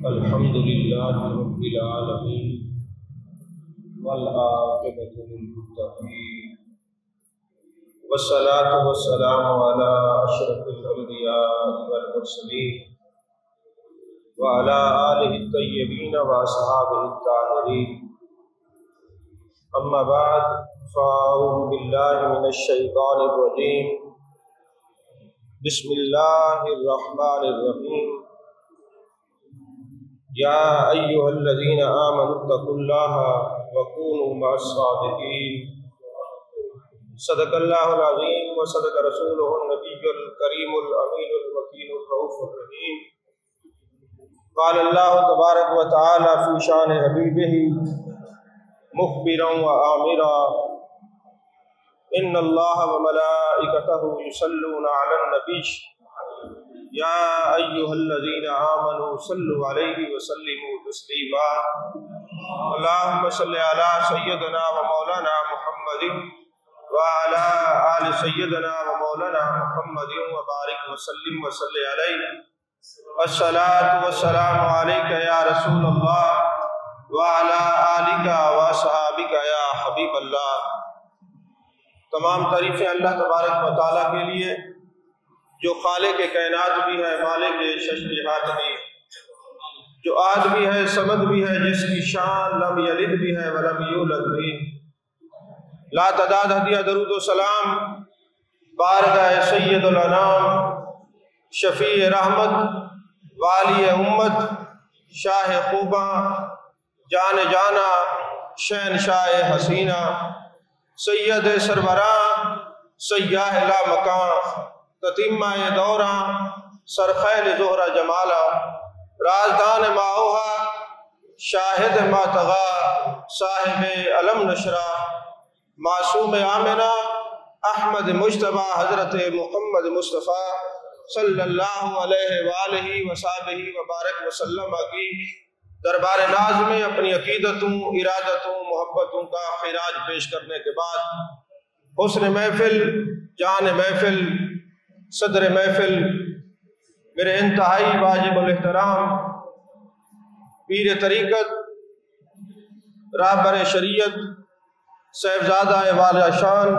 الحمد للہ رب العالمین والعاقبۃ للمتقین والصلاة والسلام علی اشرف الانبیاء والمرسلین وعلی آلہ الطیبین واصحابہ الطاہرین، اما بعد فاعوذ باللہ من الشیطان الرجیم، بسم اللہ الرحمن الرحیم۔ یا ایھا الذین آمنوا اتقوا اللہ وکونوا مع الصادقین۔ صدق اللہ العظیم وصدق رسولہ النبی الکریم الامین الوکیل الرؤوف الرحیم۔ قال اللہ تبارک وتعالی فی شان حبیبہ مخبرا وآمرا، ان اللہ وملائکتہ یصلون علی النبی یا ایھا الذین آمنوا صلوا علیہ وسلموا تسلیما۔ اللہم صل علی سیدنا و مولانا محمد وعلی آل سیدنا و مولانا محمد وبارک وسلم وصلی علیہ۔ الصلاۃ والسلام علیک یا رسول اللہ وعلی آلک واصحابک یا حبیب اللہ۔ تمام تعریفیں اللہ تبارک و تعالیٰ کے لیے جو خالق کائنات بھی ہے، مالک شش جہات بھی، جو آد بھی ہے، صمد بھی ہے، جس کی شان لم یلد بھی ہے ولم یولد بھی۔ لا تعداد ہدیہ درود و سلام بارگاہ سید الانام، شفیع رحمت، والی امت، شاہ خوباں، جان جانا، شہنشاہ حسینہ، سید سربراں، سیاہ لا مکان، تتیمہ دوراں، سرخیل زہرہ جمالا، رازدان ماؤہا، شاہد ماتغا، صاحب علم نشرہ، معصوم آمنہ، احمد مجتبہ، حضرت محمد مصطفیٰ صلی اللہ علیہ وآلہ وصحبہ وبارک وسلم کی دربار ناز میں اپنی عقیدتوں، ارادتوں، محبتوں کا خراج پیش کرنے کے بعد حسن محفل، جان محفل، صدر محفل، میرے انتہائی واجب الاحترام پیر طریقت، رہبر شریعت، صاحبزادہ والا شان،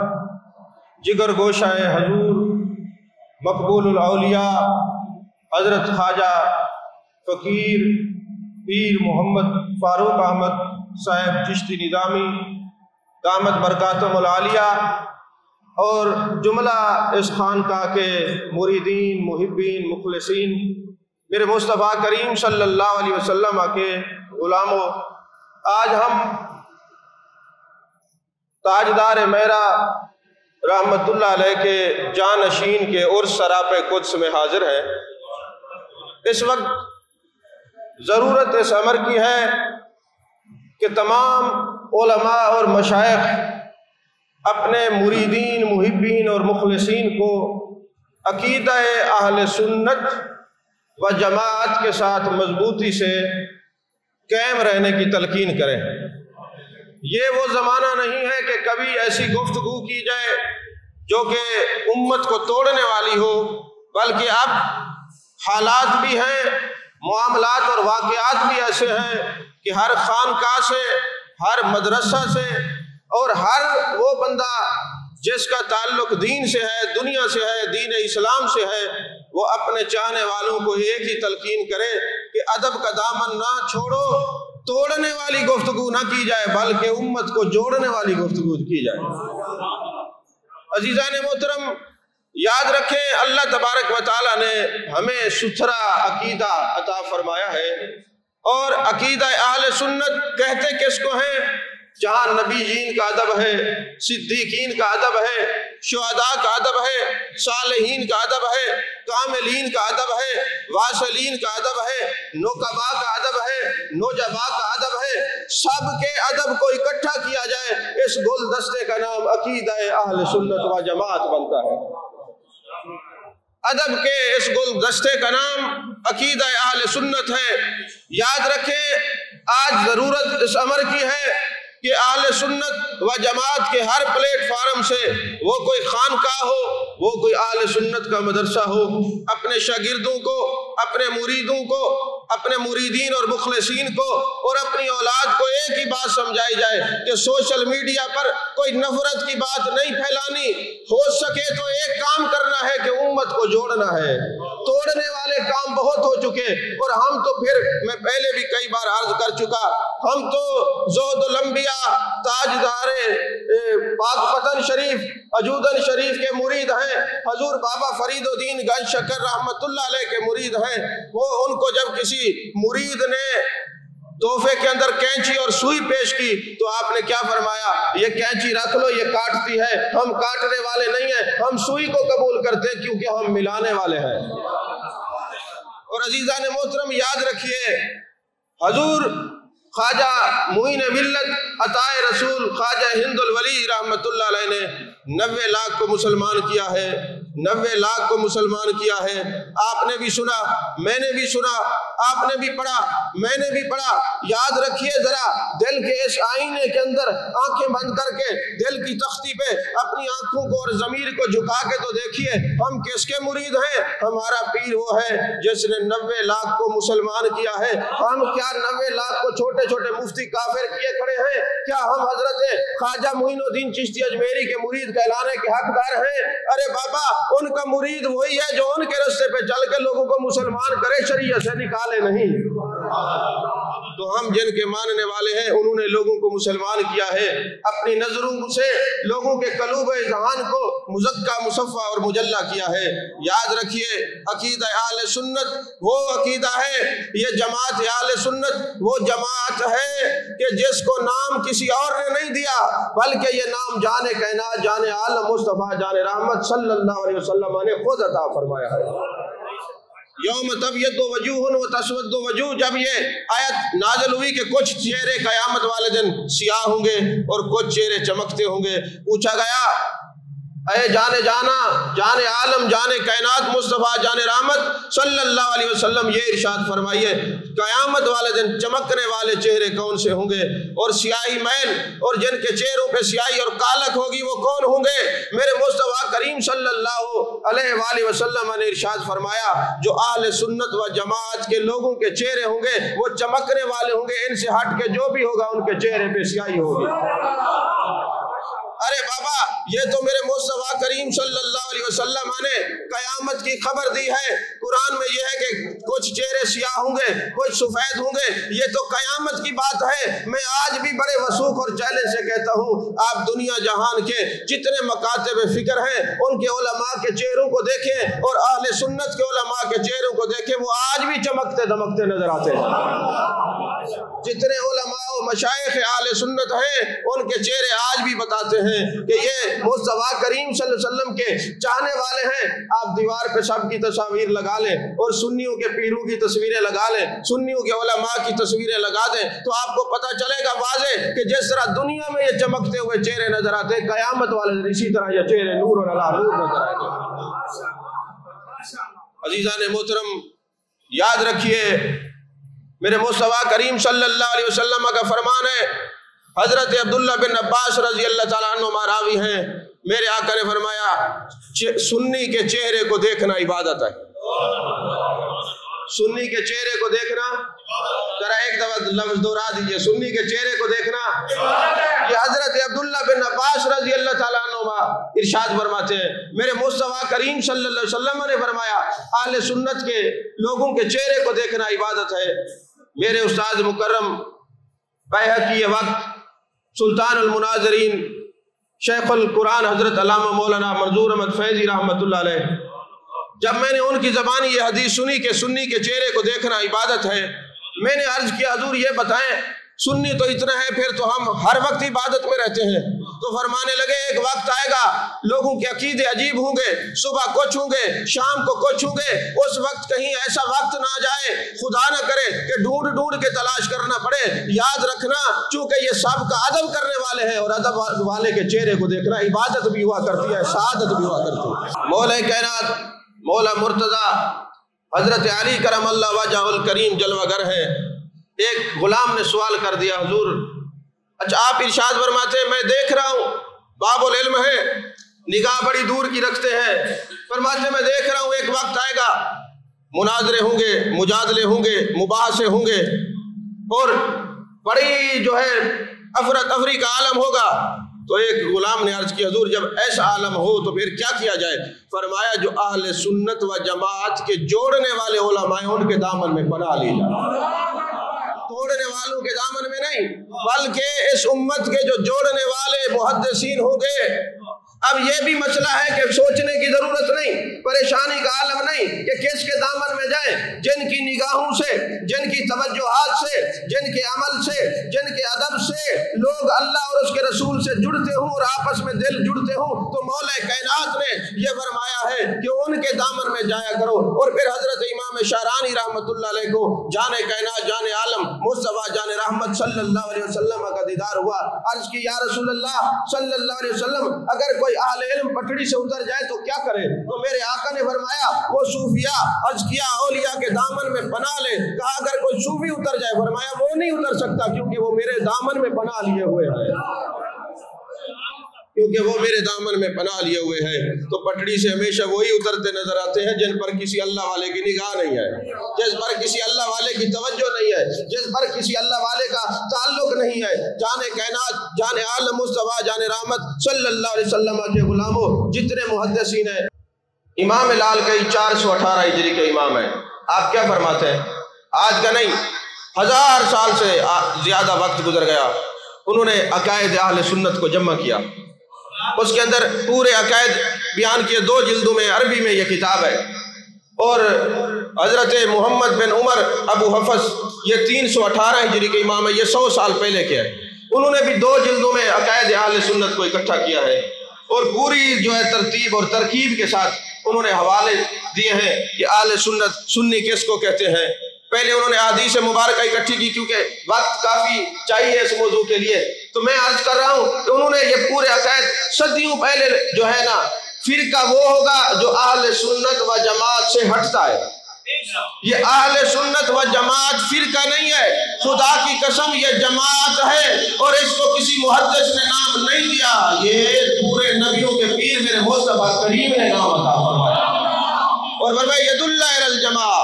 جگر گوشہ حضور، مقبول الاولیاء، حضرت خواجہ فقیر پیر محمد فاروق احمد صاحب چشتی نظامی دامت برکاتہم العالیہ، اور جملہ اس خانقاہ کے مریدین، محبین، مخلصین، میرے مصطفیٰ کریم صلی اللہ علیہ وسلم کے غلاموں، آج ہم تاجدار میرا رحمت اللہ علیہ کے جانشین کے عرس سراپے قدس میں حاضر ہیں۔ اس وقت ضرورت اس امر کی ہے کہ تمام علماء اور مشائخ اپنے مریدین، محبین اور مخلصین کو عقیدہ اہل سنت و جماعت کے ساتھ مضبوطی سے قائم رہنے کی تلقین کریں۔ یہ وہ زمانہ نہیں ہے کہ کبھی ایسی گفتگو کی جائے جو کہ امت کو توڑنے والی ہو، بلکہ اب حالات بھی ہیں، معاملات اور واقعات بھی ایسے ہیں کہ ہر خانقاہ سے، ہر مدرسہ سے اور ہر وہ بندہ جس کا تعلق دین سے ہے، دنیا سے ہے، دین اسلام سے ہے، وہ اپنے چاہنے والوں کو ایک ہی تلقین کرے کہ ادب کا دامن نہ چھوڑو، توڑنے والی گفتگو نہ کی جائے بلکہ امت کو جوڑنے والی گفتگو کی جائے۔ عزیزان محترم، یاد رکھیں اللہ تبارک و تعالیٰ نے ہمیں ستھرا عقیدہ عطا فرمایا ہے، اور عقیدہ اہل سنت کہتے کس کو ہیں؟ جہاں نبیین کا ادب ہے، صدیقین کا ادب ہے، شہداء کا ادب ہے، صالحین کا ادب ہے، کاملین کا ادب ہے، واصلین کا ادب ہے، نقباء کا ادب ہے، نجباء کا ادب ہے، سب کے ادب کو اکٹھا کیا جائے، اس گلدستے کا نام عقیدہ اہل سنت و جماعت بنتا ہے۔ ادب کے اس گلدستے کا نام عقیدہ اہل سنت ہے۔ یاد رکھیں، آج ضرورت اس امر کی ہے کہ اہل سنت و جماعت کے ہر پلیٹ فارم سے وہ کوئی خانقاہ ہو، وہ کوئی اہل سنت کا مدرسہ ہو، اپنے شاگردوں کو، اپنے مریدوں کو، اپنے مریدین اور مخلصین کو اور اپنی اولاد کو ایک ہی بات سمجھائی جائے کہ سوشل میڈیا پر کوئی نفرت کی بات نہیں پھیلانی، ہو سکے تو ایک کام کرنا ہے کہ امت کو جوڑنا ہے۔ توڑنے والے کام بہت ہو چکے، اور ہم تو پھر میں پہلے بھی کئی بار عرض کر چکا، ہم تو زہد الانبیاء تاجدار پاک پتن شریف عجودن شریف کے مرید ہیں، حضور بابا فرید الدین گنج شکر رحمت اللہ علیہ کے مرید ہیں۔ وہ ان کو جب کسی مرید نے تحفے کے اندر کینچی اور سوئی پیش کی تو آپ نے کیا فرمایا؟ یہ کینچی رکھ لو، یہ کاٹتی ہے، ہم کاٹنے والے نہیں ہیں، ہم سوئی کو قبول کرتے ہیں کیونکہ ہم ملانے والے ہیں۔ اور عزیزان محترم یاد رکھیے، حضور خواجہ معین ملت عطائے رسول خواجہ ہند الولی رحمت اللہ علیہ نے 90 لاکھ کو مسلمان کیا ہے، 90 لاکھ کو مسلمان کیا ہے۔ آپ نے بھی سنا، میں نے بھی سنا، آپ نے بھی پڑھا، میں نے بھی پڑھا۔ یاد رکھیے ذرا، دل کے اس آئینے کے اندر آنکھیں بند کر کے دل کی تختی پہ اپنی آنکھوں کو اور ضمیر کو جھکا کے تو دیکھیے، ہم کس کے مرید ہیں؟ ہمارا پیر وہ ہے جس نے 90 لاکھ کو مسلمان کیا ہے۔ ہم کیا 90 لاکھ کو چھوٹے چھوٹے مفتی کافر کیے کھڑے ہیں؟ کیا ہم حضرت خواجہ معین الدین چشتی اجمیری کے مرید کہلانے کے حقدار ہیں؟ ارے بابا، ان کا مرید وہی ہے جو ان کے راستے پہ چل کے لوگوں کو مسلمان کرے، شریعت سے نکالے نہیں۔ تو ہم جن کے ماننے والے ہیں انہوں نے لوگوں کو مسلمان کیا ہے، اپنی نظروں سے لوگوں کے قلوب ذہان کو مزکا مصفا اور مجلہ کیا ہے۔ یاد رکھیے، عقیدہ اہل سنت وہ عقیدہ ہے، یہ جماعت اہل سنت وہ جماعت ہے کہ جس کو نام کسی اور نے نہیں دیا، بلکہ یہ نام جان کائنات، جان عالم مصطفیٰ، جان رحمت صلی اللہ علیہ وسلم نے خود عطا فرمایا ہے۔ یوم تبیض وجوہ و تسود وجوہ، جب یہ آیت نازل ہوئی کہ کچھ چہرے قیامت والے دن سیاہ ہوں گے اور کچھ چہرے چمکتے ہوں گے، پوچھا گیا اے جان جانا، جان عالم، جان کائنات مصطفیٰ، جان رحمت صلی اللہ علیہ وسلم، یہ ارشاد فرمائیے قیامت والے دن چمکنے والے چہرے کون سے ہوں گے اور سیاہی میل اور جن کے چہروں پہ سیاہی اور کالک ہوگی وہ کون ہوں گے؟ میرے مصطفیٰ کریم صلی اللہ علیہ وآلہ وسلم نے ارشاد فرمایا جو اہل سنت و جماعت کے لوگوں کے چہرے ہوں گے وہ چمکنے والے ہوں گے، ان سے ہٹ کے جو بھی ہوگا ان کے چہرے پہ سیاہی ہوگی۔ ارے بابا، یہ تو میرے مصطفیٰ کریم صلی اللہ علیہ وسلم نے قیامت کی خبر دی ہے۔ قرآن میں یہ ہے کہ کچھ چہرے سیاہ ہوں گے، کچھ سفید ہوں گے، یہ تو قیامت کی بات ہے۔ میں آج بھی بڑے وثوق اور چیلنج سے کہتا ہوں، آپ دنیا جہان کے جتنے مکاتب فکر ہیں ان کے علماء کے چہروں کو دیکھیں اور اہل سنت کے علماء کے چہروں کو دیکھیں، وہ آج بھی چمکتے دمکتے نظر آتے ہیں۔ جتنے علماء و مشائخ اہل سنت ہیں ان کے چہرے آج بھی بتاتے ہیں کہ یہ مصطفیٰ کریم صلی اللہ علیہ وسلم کے چاہنے والے ہیں۔ آپ دیوار پہ سب کی تصاویر لگا لیں اور سنیوں کے پیروں کی تصویریں لگا لیں، سنیوں کے علماء کی تصویریں لگا دیں تو آپ کو پتہ چلے گا واضح کہ جس طرح دنیا میں یہ چمکتے ہوئے چہرے نظر آتے ہیں، قیامت والے دن اسی طرح یہ چہرے نور اور علا نور نظر آئیں گے۔ عزیزان محترم یاد رکھیے، میرے مصطفیٰ کریم صلی اللہ علیہ وسلم کا فرمان ہے، حضرت عبداللہ بن عباس رضی اللہ تعالیٰ عنہ راوی ہیں، میرے آقا نے فرمایا سنی کے چہرے کو دیکھنا عبادت ہے۔ سنی کے چہرے کو دیکھنا، ذرا ایک دفعہ لفظ دہرا دیجئے، سنی کے چہرے کو دیکھنا۔ یہ حضرت عبداللہ بن عباس رضی اللہ تعالیٰ عنہ ارشاد فرماتے ہیں، میرے مصطفیٰ کریم صلی اللہ علیہ وسلم نے فرمایا اہل سنت کے لوگوں کے چہرے کو دیکھنا عبادت ہے۔ میرے استاد مکرم بیہقی وقت سلطان المناظرین شیخ القرآن حضرت علامہ مولانا منظور احمد فیضی رحمت اللہ علیہ، جب میں نے ان کی زبانی یہ حدیث سنی کہ سنی کے چہرے کو دیکھنا عبادت ہے، میں نے عرض کیا حضور یہ بتائیں سنی تو اتنا ہے پھر تو ہم ہر وقت عبادت میں رہتے ہیں۔ تو فرمانے لگے ایک وقت آئے گا لوگوں کے عقیدے عجیب ہوں گے، صبح کچھ ہوں گے، شام کو کچھ ہوں گے، اس وقت کہیں ایسا وقت نہ جائے خدا نہ کرے کہ ڈھونڈ ڈھونڈ کے تلاش کرنا پڑے۔ یاد رکھنا چونکہ یہ سب کا ادب کرنے والے ہیں اور ادب والے کے چہرے کو دیکھنا عبادت بھی ہوا کرتی ہے، سعادت بھی ہوا کرتی ہے۔ مولا کائنات مولا مرتضی حضرت علی کرم اللہ وجہ الکریم جلوہ گر ہے، ایک غلام نے سوال کر دیا حضور اچھا آپ ارشاد فرماتے ہیں میں دیکھ رہا ہوں، باب العلم ہے، نگاہ بڑی دور کی رکھتے ہیں، فرماتے ہیں میں دیکھ رہا ہوں ایک وقت آئے گا مناظرے ہوں گے، مجادلے ہوں گے، مباحثے ہوں گے، اور بڑی جو ہے افراتفری کا عالم ہوگا۔ تو ایک غلام نے عرض کی حضور جب ایسا عالم ہو تو پھر کیا کیا جائے؟ فرمایا جو اہل سنت و جماعت کے جوڑنے والے علماء ہیں ان کے دامن میں پناہ لی جائے، توڑنے والوں کے دامن میں نہیں، بلکہ اس امت کے جو جوڑنے والے محدثین ہوں گے۔ اب یہ بھی مسئلہ ہے کہ سوچنے کی ضرورت نہیں، پریشانی کا عالم نہیں کہ کس کے دامن میں جائیں، جن کی نگاہوں سے، جن کی توجہات سے، جن کے عمل سے، جن کے ادب سے لوگ اللہ اور اس کے رسول سے جڑتے ہوں اور آپس میں دل جڑتے ہوں، تو مولا کائنات نے یہ فرمایا ہے کہ ان کے دامن میں جایا کرو۔ اور پھر حضرت امام شارانی رحمۃ اللہ علیہ کو جان کائنات، جان عالم، مصطفیٰ جان رحمت صلی اللہ علیہ وسلم کا دیدار ہوا۔ عرض کی یا رسول اللہ صلی اللہ علیہ وسلم اگر کوئی اہل علم پٹڑی سے اتر جائے تو کیا کرے؟ تو میرے آقا نے فرمایا وہ صوفیاء، عرض کیا اولیاء کے دامن میں پناہ لے۔ کہا اگر کوئی صوفی اتر جائے، فرمایا وہ نہیں اتر سکتا کیونکہ وہ میرے دامن میں پناہ لیے ہوئے ہے، کیونکہ وہ میرے دامن میں پناہ لیے ہوئے ہیں۔ تو پٹڑی سے ہمیشہ وہی اترتے نظر آتے ہیں جن پر کسی اللہ والے کی نگاہ نہیں ہے، جس پر کسی اللہ والے کی توجہ نہیں ہے، جس پر کسی اللہ والے کا تعلق نہیں ہے۔ جان کائنات، جان عالم مصطفیٰ جان رحمت صلی اللہ علیہ وسلم کے غلاموں، جتنے محدثین ہیں، امام لال کئی 418 ہجری کے امام ہیں، آپ کیا فرماتے ہیں؟ آج کا نہیں، 1000 سال سے زیادہ وقت گزر گیا، انہوں نے عقائد اہل سنت کو جمع کیا، اس کے اندر پورے عقائد بیان کیے، 2 جلدوں میں عربی میں یہ کتاب ہے۔ اور حضرت محمد بن عمر ابو حفص یہ 318 ہجری کے امام ہے، یہ 100 سال پہلے کے ہے، انہوں نے بھی 2 جلدوں میں عقائد اہل سنت کو اکٹھا کیا ہے، اور پوری جو ہے ترتیب اور ترکیب کے ساتھ انہوں نے حوالے دیے ہیں کہ اہل سنت سنی کس کو کہتے ہیں۔ پہلے انہوں نے احادیث مبارکہ اکٹھی کی کیونکہ وقت کافی چاہیے اس موضوع کے لیے، تو میں عرض کر رہا ہوں کہ انہوں نے یہ پورے عقائد صدیوں پہلے جو ہے نا، فرقہ وہ ہوگا جو اہل سنت و جماعت سے ہٹتا ہے۔ یہ اہل سنت و جماعت فرقہ نہیں ہے، خدا کی قسم یہ جماعت ہے، اور اس کو کسی محدث نے نام نہیں دیا، یہ پورے نبیوں کے پیر میرے مصطفیٰ کریم نے نام عطا فرمایا، اور فرمایا ید اللہ علی الجماع،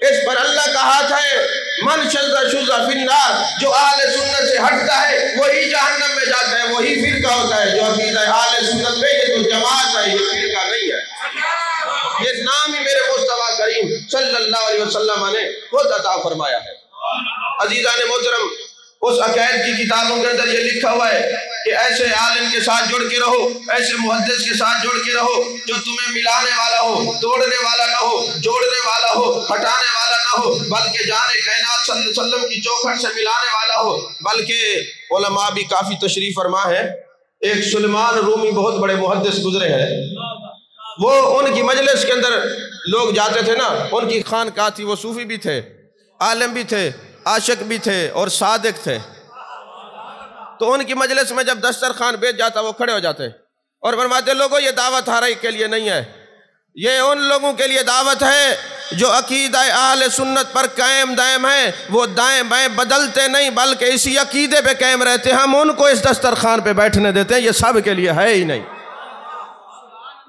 اس پر اللہ کا ہاتھ ہے۔ من شذ شذ فی النار، جو اہل سنت سے ہٹتا ہے وہی جہنم میں جاتا ہے، وہی فرقہ ہوتا ہے۔ جو عقیدہ اہل سنت میں یہ تو جماعت ہے، یہ فرقہ نہیں ہے، یہ نام ہی میرے مصطفیٰ کریم صلی اللہ علیہ وسلم نے خود عطا فرمایا ہے۔ عزیزان محترم، اس عقائد کی کتابوں کے اندر یہ لکھا ہوا ہے کہ ایسے عالم کے ساتھ جڑ کے رہو، ایسے محدث کے ساتھ جڑ کے رہو جو تمہیں ملانے والا ہو، توڑنے والا نہ ہو، جوڑنے والا ہو، ہٹانے والا نہ ہو، بلکہ جان کائنات صلی اللہ علیہ وسلم کی چوکھٹ سے ملانے والا ہو۔ بلکہ علماء بھی کافی تشریف فرما ہے، ایک سلمان رومی بہت بڑے محدث گزرے ہیں، وہ ان کی مجلس کے اندر لوگ جاتے تھے نا، ان کی خانقاہ تھی، وہ صوفی بھی تھے، عالم بھی تھے، عاشق بھی تھے اور صادق تھے، تو ان کی مجلس میں جب دسترخوان بیچ جاتا وہ کھڑے ہو جاتے اور فرماتے لوگوں یہ دعوت ہر ایک کے لیے نہیں ہے، یہ ان لوگوں کے لیے دعوت ہے جو عقیدہ اہل سنت پر قائم دائم ہیں، وہ دائیں بائیں بدلتے نہیں بلکہ اسی عقیدے پہ قائم رہتے ہیں، ہم ان کو اس دسترخوان پہ بیٹھنے دیتے ہیں، یہ سب کے لیے ہے ہی نہیں،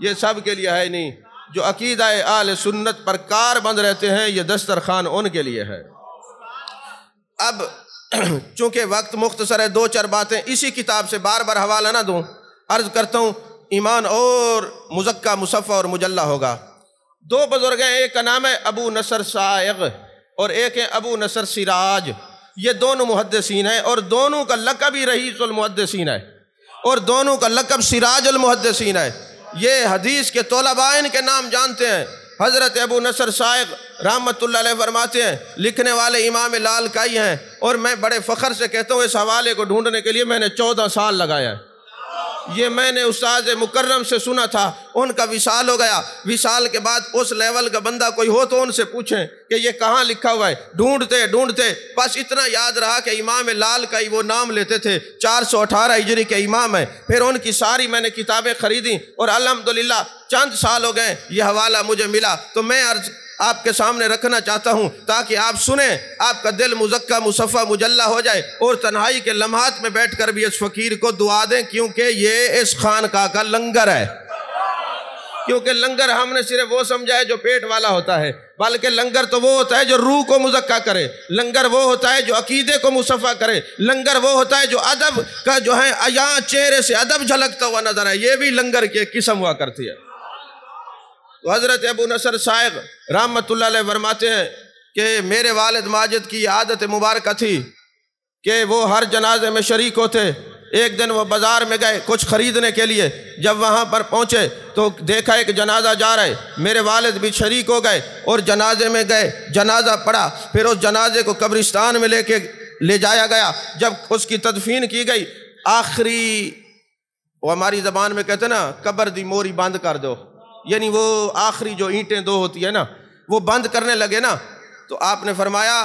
یہ سب کے لیے ہے ہی نہیں۔ جو عقیدہ اہل سنت پر کار بند رہتے ہیں یہ دسترخوان ان کے لیے ہے۔ اب چونکہ وقت مختصر ہے، 2-4 باتیں اسی کتاب سے بار بار حوالہ نہ دوں، عرض کرتا ہوں ایمان اور مزکہ مصفہ اور مجلہ ہوگا۔ 2 بزرگ ہیں، ایک کا نام ہے ابو نصر سائغ اور ایک ہے ابو نصر سراج، یہ دونوں محدثین ہیں اور دونوں کا لقب ہی رئیس المحدثین ہے اور دونوں کا لقب سراج المحدثین ہے۔ یہ حدیث کے طلباء ان کے نام جانتے ہیں۔ حضرت ابو نصر سائغ رحمت اللہ علیہ فرماتے ہیں لکھنے والے امام لال کائی ہیں، اور میں بڑے فخر سے کہتا ہوں اس حوالے کو ڈھونڈنے کے لیے میں نے 14 سال لگایا ہے۔ یہ میں نے استاد مکرم سے سنا تھا، ان کا وصال ہو گیا، وصال کے بعد اس لیول کا بندہ کوئی ہو تو ان سے پوچھیں کہ یہ کہاں لکھا ہوا ہے، ڈھونڈتے ڈھونڈتے بس اتنا یاد رہا کہ امام لال کا ہی وہ نام لیتے تھے، 418 ہجری کے امام ہیں۔ پھر ان کی ساری میں نے کتابیں خریدیں اور الحمدللہ چند سال ہو گئے یہ حوالہ مجھے ملا، تو میں آپ کے سامنے رکھنا چاہتا ہوں تاکہ آپ سنیں، آپ کا دل مزکہ مصفہ مجلہ ہو جائے اور تنہائی کے لمحات میں بیٹھ کر بھی اس فقیر کو دعا دیں، کیونکہ یہ اس خانقاہ کا لنگر ہے۔ کیونکہ لنگر ہم نے صرف وہ سمجھا ہے جو پیٹ والا ہوتا ہے، بلکہ لنگر تو وہ ہوتا ہے جو روح کو مزکہ کرے، لنگر وہ ہوتا ہے جو عقیدے کو مصفہ کرے، لنگر وہ ہوتا ہے جو ادب کا جو ہے یہاں چہرے سے ادب جھلکتا ہوا نظر ہے، یہ بھی لنگر کی ایک قسم ہوا کرتی ہے۔ تو حضرت ابو نصر صائغ رحمۃ اللہ علیہ فرماتے ہیں کہ میرے والد ماجد کی عادت مبارکہ تھی کہ وہ ہر جنازے میں شریک ہوتے۔ ایک دن وہ بازار میں گئے کچھ خریدنے کے لیے، جب وہاں پر پہنچے تو دیکھا ایک جنازہ جا رہا ہے، میرے والد بھی شریک ہو گئے اور جنازے میں گئے، جنازہ پڑا، پھر اس جنازے کو قبرستان میں لے جایا گیا۔ جب اس کی تدفین کی گئی، آخری وہ ہماری زبان میں کہتے ہیں نا قبر دی موری بند کر دو، یعنی وہ آخری جو اینٹیں دو ہوتی ہے نا وہ بند کرنے لگے نا، تو آپ نے فرمایا،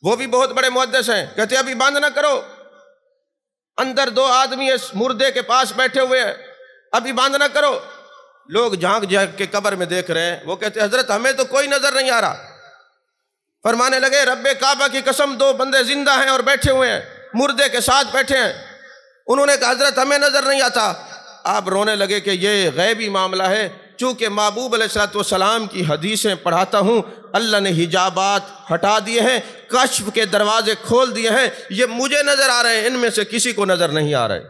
وہ بھی بہت بڑے محدث ہیں، کہتے ابھی بند نہ کرو، اندر دو آدمی اس مردے کے پاس بیٹھے ہوئے ہیں، ابھی بند نہ کرو۔ لوگ جھانک جھانک کے قبر میں دیکھ رہے ہیں، وہ کہتے حضرت ہمیں تو کوئی نظر نہیں آ رہا۔ فرمانے لگے رب کعبہ کی قسم دو بندے زندہ ہیں اور بیٹھے ہوئے ہیں، مردے کے ساتھ بیٹھے ہیں۔ انہوں نے کہا حضرت ہمیں نظر نہیں آتا۔ آپ رونے لگے کہ یہ غیبی معاملہ ہے، چونکہ محبوب علیہ السلام کی حدیثیں پڑھاتا ہوں، اللہ نے حجابات ہٹا دیے ہیں، کشف کے دروازے کھول دیے ہیں، یہ مجھے نظر آ رہے ہیں، ان میں سے کسی کو نظر نہیں آ رہے۔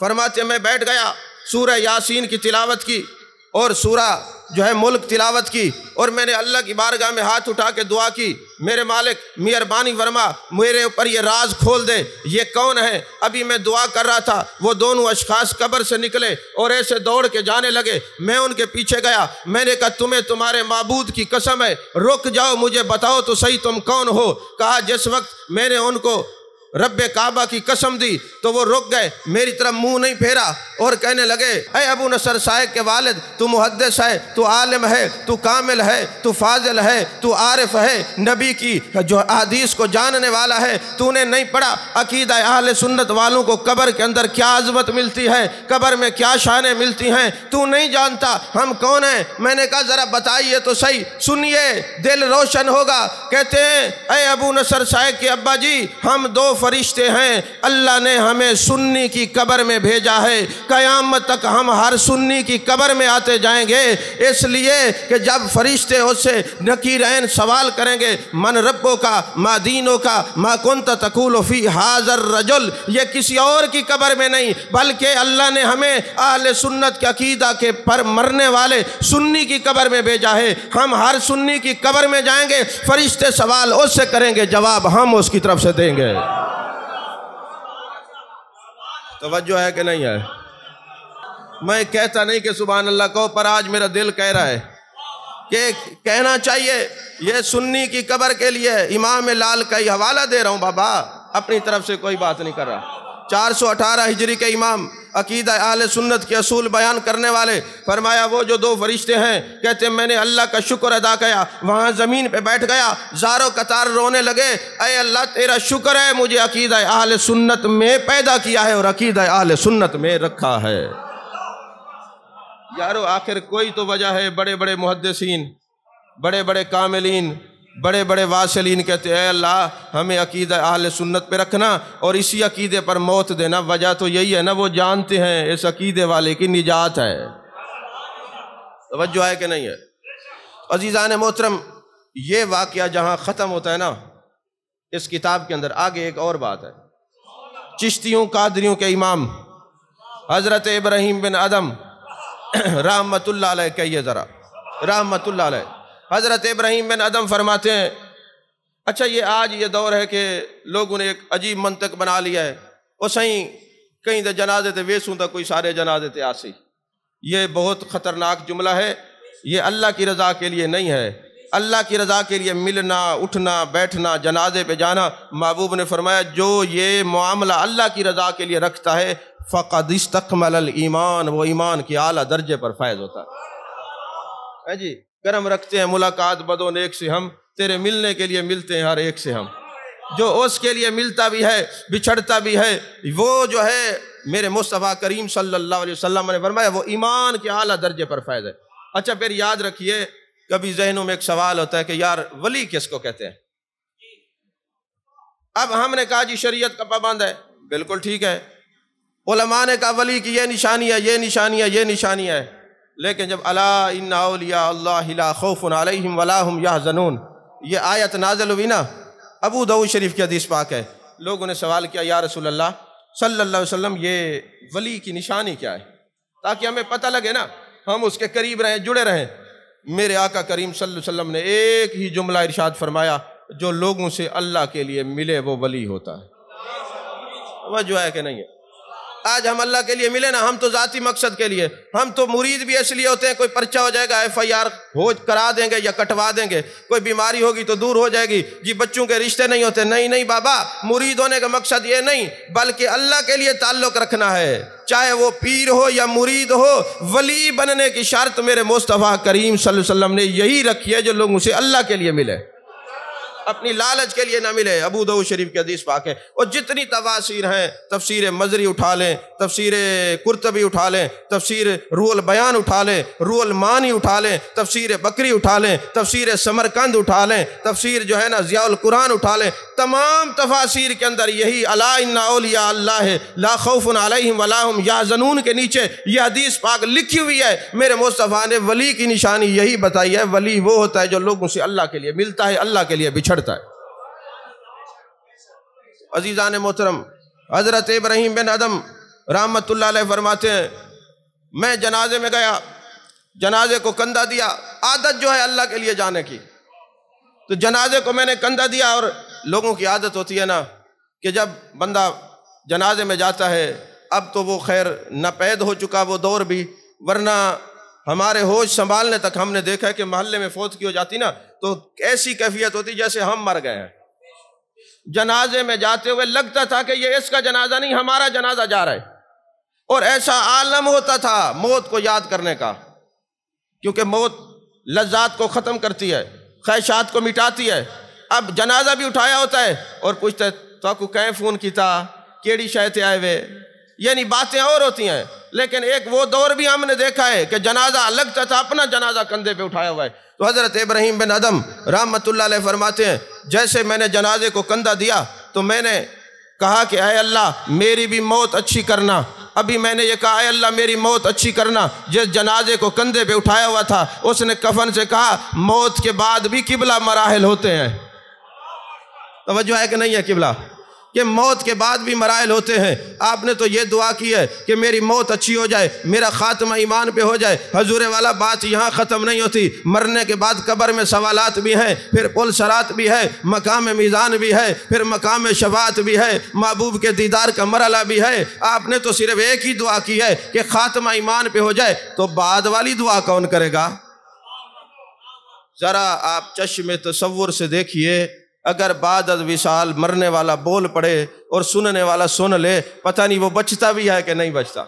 فرماتے میں بیٹھ گیا، سورہ یاسین کی تلاوت کی اور سورہ جو ہے ملک تلاوت کی، اور میں نے اللہ کی بارگاہ میں ہاتھ اٹھا کے دعا کی، میرے مالک مہربانی فرما میرے اوپر یہ راز کھول دے، یہ کون ہے؟ ابھی میں دعا کر رہا تھا، وہ دونوں اشخاص قبر سے نکلے اور ایسے دوڑ کے جانے لگے، میں ان کے پیچھے گیا، میں نے کہا تمہیں تمہارے معبود کی قسم ہے، رک جاؤ، مجھے بتاؤ تو صحیح تم کون ہو؟ کہا جس وقت میں نے ان کو رب کعبہ کی قسم دی تو وہ رک گئے، میری طرف منہ نہیں پھیرا اور کہنے لگے اے ابو نصر صائغ کے والد، تو محدث ہے، تو عالم ہے، تو کامل ہے، تو فاضل ہے، تو عارف ہے، نبی کی جو حدیث کو جاننے والا ہے، تو نے نہیں پڑھا عقیدہ اہل سنت والوں کو قبر کے اندر کیا عظمت ملتی ہے، قبر میں کیا شانیں ملتی ہیں، تو نہیں جانتا ہم کون ہیں؟ میں نے کہا ذرا بتائیے تو صحیح، سنیے دل روشن ہوگا۔ کہتے ہیں اے ابو نصر صائغ کے ابا جی، ہم دو فرشتے ہیں، اللہ نے ہمیں سنی کی قبر میں بھیجا ہے، قیامت تک ہم ہر سنی کی قبر میں آتے جائیں گے، اس لیے کہ جب فرشتے اس سے نکیرین سوال کریں گے من ربوں کا، ما دینوں کا، ما کنت تقول فی ھذا الرجل، یہ کسی اور کی قبر میں نہیں بلکہ اللہ نے ہمیں اہل سنت کے عقیدہ کے پر مرنے والے سنی کی قبر میں بھیجا ہے، ہم ہر سنی کی قبر میں جائیں گے، فرشتے سوال اس سے کریں گے، جواب ہم اس کی طرف سے دیں گے۔ توجہ ہے کہ نہیں ہے؟ میں کہتا نہیں کہ سبحان اللہ کہو، پر آج میرا دل کہہ رہا ہے کہ کہنا چاہیے۔ یہ سنی کی قبر کے لیے امام لال کا ہی حوالہ دے رہا ہوں بابا، اپنی طرف سے کوئی بات نہیں کر رہا۔ 418 ہجری کے امام، عقیدہ اہل سنت کے اصول بیان کرنے والے، فرمایا وہ جو دو فرشتے ہیں، کہتے ہیں میں نے اللہ کا شکر ادا کیا، وہاں زمین پہ بیٹھ گیا، زاروں قطار رونے لگے، اے اللہ تیرا شکر ہے مجھے عقیدہ اہل سنت میں پیدا کیا ہے اور عقیدہ اہل سنت میں رکھا ہے۔ یارو آخر کوئی تو وجہ ہے، بڑے بڑے محدثین، بڑے بڑے کاملین، بڑے بڑے واصلین کہتے ہیں اے اللہ ہمیں عقیدہ اہل سنت پہ رکھنا اور اسی عقیدے پر موت دینا۔ وجہ تو یہی ہے نا، وہ جانتے ہیں اس عقیدے والے کی نجات ہے۔ توجہ ہے کہ نہیں ہے؟ عزیزان محترم، یہ واقعہ جہاں ختم ہوتا ہے نا اس کتاب کے اندر، آگے ایک اور بات ہے۔ چشتیوں قادریوں کے امام حضرت ابراہیم بن ادم رحمت اللہ علیہ، کہیے ذرا رحمت اللہ علیہ۔ حضرت ابراہیم بن ادم فرماتے ہیں اچھا یہ آج یہ دور ہے کہ لوگوں نے ایک عجیب منطق بنا لیا ہے، وہ صحیح کہیں دے جنازے تے ویسوں تا کوئی سارے جنازے تے آسی۔ یہ بہت خطرناک جملہ ہے، یہ اللہ کی رضا کے لیے نہیں ہے۔ اللہ کی رضا کے لیے ملنا، اٹھنا، بیٹھنا، جنازے پہ جانا، محبوب نے فرمایا جو یہ معاملہ اللہ کی رضا کے لیے رکھتا ہے فقد استکمل الایمان، وہ ایمان کی اعلیٰ درجے پر فائز ہوتا ہے جی۔ کرم رکھتے ہیں ملاقات بد و نیک سے ہم، تیرے ملنے کے لیے ملتے ہیں ہر ایک سے ہم، جو اس کے لیے ملتا بھی ہے بچھڑتا بھی ہے، وہ جو ہے میرے مصطفیٰ کریم صلی اللہ علیہ وسلم نے فرمایا وہ ایمان کے اعلیٰ درجے پر فائز ہے۔ اچھا پھر یاد رکھیے کبھی ذہنوں میں ایک سوال ہوتا ہے کہ یار ولی کس کو کہتے ہیں؟ اب ہم نے کہا جی شریعت کا پابند ہے، بالکل ٹھیک ہے، علماء نے کہا ولی کی یہ نشانی ہے، یہ نشانی ہے، یہ نشانی ہے، لیکن جب الا ان اولیاء اللہ لا خوف علیہم ولا هم یحزنون یہ آیت نازل ہوئی نا، ابو داؤد شریف کی حدیث پاک ہے، لوگوں نے سوال کیا یا رسول اللہ صلی اللہ علیہ وسلم یہ ولی کی نشانی کیا ہے، تاکہ ہمیں پتہ لگے نا، ہم اس کے قریب رہیں، جڑے رہیں۔ میرے آقا کریم صلی اللہ علیہ وسلم نے ایک ہی جملہ ارشاد فرمایا، جو لوگوں سے اللہ کے لیے ملے وہ ولی ہوتا ہے۔ وجہ ہے کہ نہیں ہے؟ آج ہم اللہ کے لیے ملے نا، ہم تو ذاتی مقصد کے لیے، ہم تو مرید بھی اس لیے ہوتے ہیں، کوئی پرچہ ہو جائے گا FIR ہو کرا دیں گے یا کٹوا دیں گے، کوئی بیماری ہوگی تو دور ہو جائے گی، جی بچوں کے رشتے نہیں ہوتے، نہیں بابا، مرید ہونے کا مقصد یہ نہیں بلکہ اللہ کے لیے تعلق رکھنا ہے، چاہے وہ پیر ہو یا مرید ہو، ولی بننے کی شرط میرے مصطفیٰ کریم صلی اللہ علیہ وسلم نے یہی رکھی ہے، جو لوگوں سے اللہ کے لیے ملے، اپنی لالچ کے لیے نہ ملے۔ ابو داؤد شریف کی حدیث پاک ہے۔ اور جتنی تفاسیر ہیں، تفسیر مزری اٹھا لیں، تفسیر قرطبی اٹھا لیں، تفسیر روح البیان اٹھا لیں، روح المعانی اٹھا لیں، تفسیر بکری اٹھا لیں، تفسیر سمرقند اٹھا لیں، تفسیر جو ہے نا ضیاء القرآن اٹھا لیں، تمام تفاسیر کے اندر یہی الا ان اولیاء اللہ لا خوف علیہم ولا هم یحزنون کے نیچے یہ حدیث پاک لکھی ہوئی ہے۔ میرے مصطفیٰ نے ولی کی نشانی یہی بتائی ہے، ولی وہ ہوتا ہے جو لوگوں سے اللہ کے لیے ملتا ہے، اللہ کے لیے بچھڑتا ہے۔ عزیزان محترم، حضرت ابراہیم بن ادم رحمت اللہ علیہ فرماتے ہیں، میں جنازے میں گیا، جنازے کو کندھا دیا، عادت جو ہے اللہ کے لیے جانے کی، تو جنازے کو میں نے کندھا دیا، اور لوگوں کی عادت ہوتی ہے نا کہ جب بندہ جنازے میں جاتا ہے، اب تو وہ خیر ناپید ہو چکا وہ دور بھی، ورنہ ہمارے ہوش سنبھالنے تک ہم نے دیکھا ہے کہ محلے میں فوت کی ہو جاتی نا تو ایسی کیفیت ہوتی جیسے ہم مر گئے ہیں۔ جنازے میں جاتے ہوئے لگتا تھا کہ یہ اس کا جنازہ نہیں، ہمارا جنازہ جا رہا ہے، اور ایسا عالم ہوتا تھا موت کو یاد کرنے کا، کیونکہ موت لذات کو ختم کرتی ہے، خواہشات کو مٹاتی ہے۔ اب جنازہ بھی اٹھایا ہوتا ہے اور پوچھتا ہے تو کو کہیں فون کیتا، کیڑی شاید آئے ہوئے، یعنی باتیں اور ہوتی ہیں۔ لیکن ایک وہ دور بھی ہم نے دیکھا ہے کہ جنازہ لگتا تھا، اپنا جنازہ کندھے پہ اٹھایا ہوا ہے۔ تو حضرت ابراہیم بن ادم رحمت اللہ علیہ فرماتے ہیں، جیسے میں نے جنازے کو کندھا دیا تو میں نے کہا کہ اے اللہ میری بھی موت اچھی کرنا۔ ابھی میں نے یہ کہا اے اللہ میری موت اچھی کرنا، جس جنازے کو کندھے پہ اٹھایا ہوا تھا اس نے کفن سے کہا موت کے بعد بھی قبلہ مراحل ہوتے ہیں۔ توجہ ہے کہ نہیں ہے قبلہ؟ کہ موت کے بعد بھی مراحل ہوتے ہیں۔ آپ نے تو یہ دعا کی ہے کہ میری موت اچھی ہو جائے، میرا خاتمہ ایمان پہ ہو جائے۔ حضور والا بات یہاں ختم نہیں ہوتی، مرنے کے بعد قبر میں سوالات بھی ہیں، پھر پل صراط بھی ہے، مقام میزان بھی ہے، پھر مقام شفاعت بھی ہے، محبوب کے دیدار کا مرحلہ بھی ہے۔ آپ نے تو صرف ایک ہی دعا کی ہے کہ خاتمہ ایمان پہ ہو جائے، تو بعد والی دعا کون کرے گا؟ ذرا آپ چشم تصور سے دیکھیے، اگر بعد از وصال مرنے والا بول پڑے اور سننے والا سن لے، پتہ نہیں وہ بچتا بھی ہے کہ نہیں بچتا۔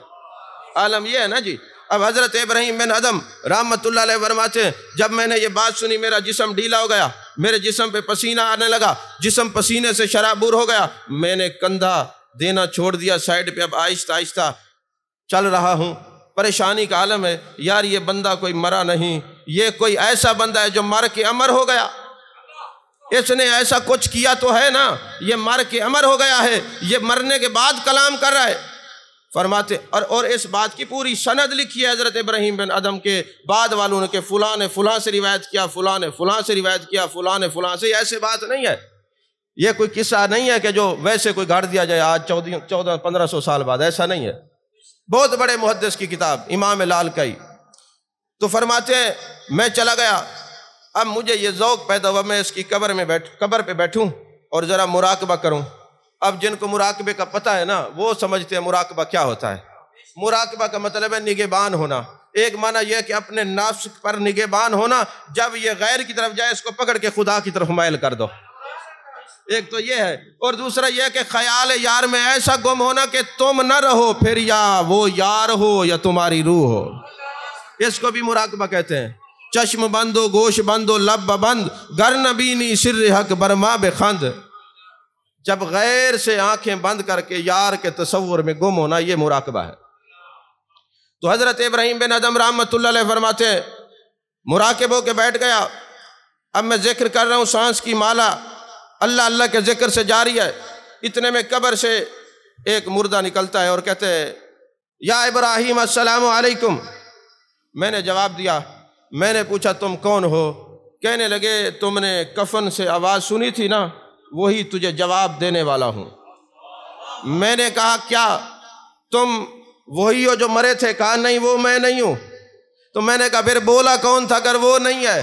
عالم یہ ہے نا جی۔ اب حضرت ابراہیم بن ادم رحمت اللہ علیہ فرماتے ہیں، جب میں نے یہ بات سنی میرا جسم ڈھیلا ہو گیا، میرے جسم پہ پسینہ آنے لگا، جسم پسینے سے شرابور ہو گیا، میں نے کندھا دینا چھوڑ دیا سائیڈ پہ، اب آہستہ آہستہ چل رہا ہوں۔ پریشانی کا عالم ہے، یار یہ بندہ کوئی مرا نہیں، یہ کوئی ایسا بندہ ہے جو مر کے امر ہو گیا، اس نے ایسا کچھ کیا تو ہے نا، یہ مر کے امر ہو گیا ہے، یہ مرنے کے بعد کلام کر رہا ہے۔ فرماتے اور اس بات کی پوری سند لکھی ہے حضرت ابراہیم بن ادم کے بعد والوں نے کہ فلاں نے فلاں سے روایت کیا، فلاں نے فلاں سے روایت کیا، فلاں نے فلاں سے۔ ایسے بات نہیں ہے، یہ کوئی قصہ نہیں ہے کہ جو ویسے کوئی گاڑ دیا جائے آج 1400-1500 سال بعد، ایسا نہیں ہے۔ بہت بڑے محدث کی کتاب امام لالکائی۔ تو فرماتے ہیں میں چلا گیا، اب مجھے یہ ذوق پیدا ہوا میں اس کی قبر پہ بیٹھوں اور ذرا مراقبہ کروں۔ اب جن کو مراقبے کا پتہ ہے نا وہ سمجھتے ہیں مراقبہ کیا ہوتا ہے۔ مراقبہ کا مطلب ہے نگہبان ہونا۔ ایک معنی یہ ہے کہ اپنے نفس پر نگہبان ہونا، جب یہ غیر کی طرف جائے اس کو پکڑ کے خدا کی طرف مائل کر دو، ایک تو یہ ہے۔ اور دوسرا یہ کہ خیال یار میں ایسا گم ہونا کہ تم نہ رہو، پھر یا وہ یار ہو یا تمہاری روح ہو، اس کو بھی مراقبہ کہتے ہیں۔ چشم بند و گوش بند و لب بند، گر نبینی سر حق برما بخند۔ جب غیر سے آنکھیں بند کر کے یار کے تصور میں گم ہونا، یہ مراقبہ ہے۔ تو حضرت ابراہیم بن ادم رحمت اللہ علیہ فرماتے ہیں مراقبہ ہو کے بیٹھ گیا۔ اب میں ذکر کر رہا ہوں، سانس کی مالا اللہ اللہ کے ذکر سے جاری ہے۔ اتنے میں قبر سے ایک مردہ نکلتا ہے اور کہتے ہیں یا ابراہیم السلام علیکم۔ میں نے جواب دیا، میں نے پوچھا تم کون ہو؟ کہنے لگے تم نے کفن سے آواز سنی تھی نا، وہی تجھے جواب دینے والا ہوں۔ میں نے کہا کیا تم وہی ہو جو مرے تھے؟ کہا نہیں، وہ میں نہیں ہوں۔ تو میں نے کہا پھر بولا کون تھا اگر وہ نہیں ہے؟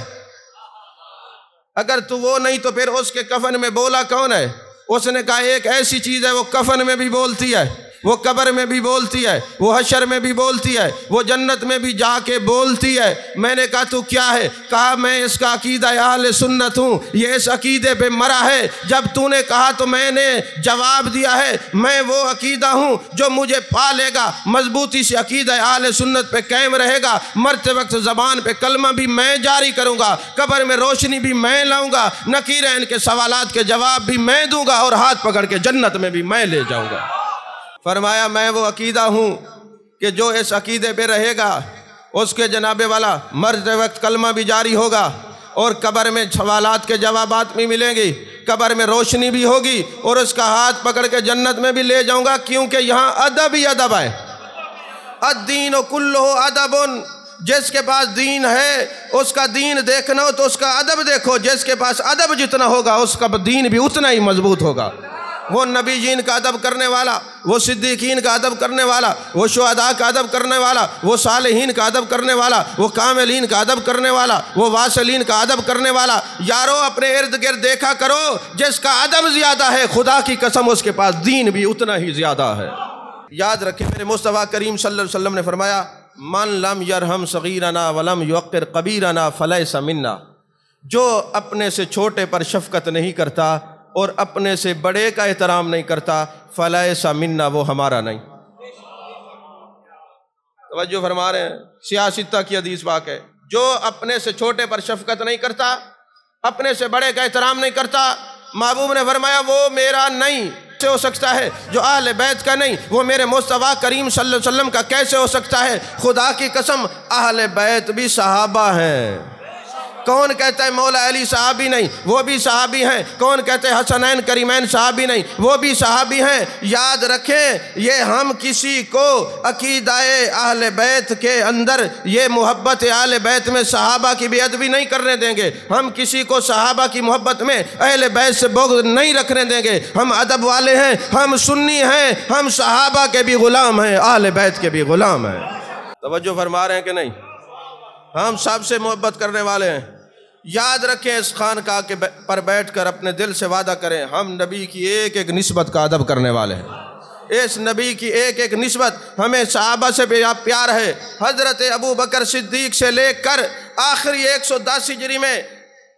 اگر تو وہ نہیں تو پھر اس کے کفن میں بولا کون ہے؟ اس نے کہا ایک ایسی چیز ہے وہ کفن میں بھی بولتی ہے، وہ قبر میں بھی بولتی ہے، وہ حشر میں بھی بولتی ہے، وہ جنت میں بھی جا کے بولتی ہے۔ میں نے کہا تو کیا ہے؟ کہا میں اس کا عقیدہ اہل سنت ہوں، یہ اس عقیدے پہ مرا ہے۔ جب تو نے کہا تو میں نے جواب دیا ہے، میں وہ عقیدہ ہوں جو مجھے پالے گا، مضبوطی سے عقیدہ اہل سنت پہ قائم رہے گا۔ مرتے وقت زبان پہ کلمہ بھی میں جاری کروں گا، قبر میں روشنی بھی میں لاؤں گا، نکیرین کے سوالات کے جواب بھی میں دوں گا، اور ہاتھ پکڑ کے جنت میں بھی میں لے جاؤں گا۔ فرمایا میں وہ عقیدہ ہوں کہ جو اس عقیدے پہ رہے گا اس کے جناب والا مرتے وقت کلمہ بھی جاری ہوگا، اور قبر میں سوالات کے جوابات بھی ملیں گی، قبر میں روشنی بھی ہوگی، اور اس کا ہاتھ پکڑ کے جنت میں بھی لے جاؤں گا، کیونکہ یہاں ادب ہی ادب ہے۔ الدین کلہ ادب، جس کے پاس دین ہے اس کا دین دیکھنا ہو تو اس کا ادب دیکھو، جس کے پاس ادب جتنا ہوگا اس کا دین بھی اتنا ہی مضبوط ہوگا۔ وہ نبی جین کا ادب کرنے والا، وہ صدیقین کا ادب کرنے والا، وہ شہداء کا ادب کرنے والا، وہ صالحین کا ادب کرنے والا، وہ کاملین کا ادب کرنے والا، وہ واصلین کا ادب کرنے والا۔ یارو اپنے ارد گرد دیکھا کرو، جس کا ادب زیادہ ہے خدا کی قسم اس کے پاس دین بھی اتنا ہی زیادہ ہے۔ یاد رکھیں میرے مصطفیٰ کریم صلی اللہ علیہ وسلم نے فرمایا من لم یرحم صغیرنا ولم یوقر کبیرنا فلیس منا، جو اپنے سے چھوٹے پر شفقت نہیں کرتا اور اپنے سے بڑے کا احترام نہیں کرتا، فلیس منا، وہ ہمارا نہیں۔ توجہ فرما رہے ہیں، سیاستہ کی حدیث پاک ہے، جو اپنے سے چھوٹے پر شفقت نہیں کرتا، اپنے سے بڑے کا احترام نہیں کرتا، محبوب نے فرمایا وہ میرا نہیں۔ کیسے ہو سکتا ہے؟ جو اہل بیت کا نہیں وہ میرے مصطفیٰ کریم صلی اللہ علیہ وسلم کا کیسے ہو سکتا ہے؟ خدا کی قسم اہل بیت بھی صحابہ ہیں۔ کون کہتا ہے مولا علی صحابی نہیں؟ وہ بھی صحابی ہیں۔ کون کہتے ہیں حسنین کریمین صحابی نہیں؟ وہ بھی صحابی ہیں۔ یاد رکھیں یہ ہم کسی کو عقیدہ اہل بیت کے اندر یہ محبت اہل بیت میں صحابہ کی بے ادبی نہیں کرنے دیں گے، ہم کسی کو صحابہ کی محبت میں اہل بیت سے بغض نہیں رکھنے دیں گے۔ ہم ادب والے ہیں، ہم سنی ہیں، ہم صحابہ کے بھی غلام ہیں، اہل بیت کے بھی غلام ہیں۔ توجہ فرما رہے ہیں کہ نہیں؟ ہم سب سے محبت کرنے والے ہیں۔ یاد رکھیں اس خانقاہ کے پر بیٹھ کر اپنے دل سے وعدہ کریں ہم نبی کی ایک ایک نسبت کا ادب کرنے والے ہیں۔ اس نبی کی ایک ایک نسبت، ہمیں صحابہ سے پیار ہے۔ حضرت ابو بکر صدیق سے لے کر آخری 110 ہجری میں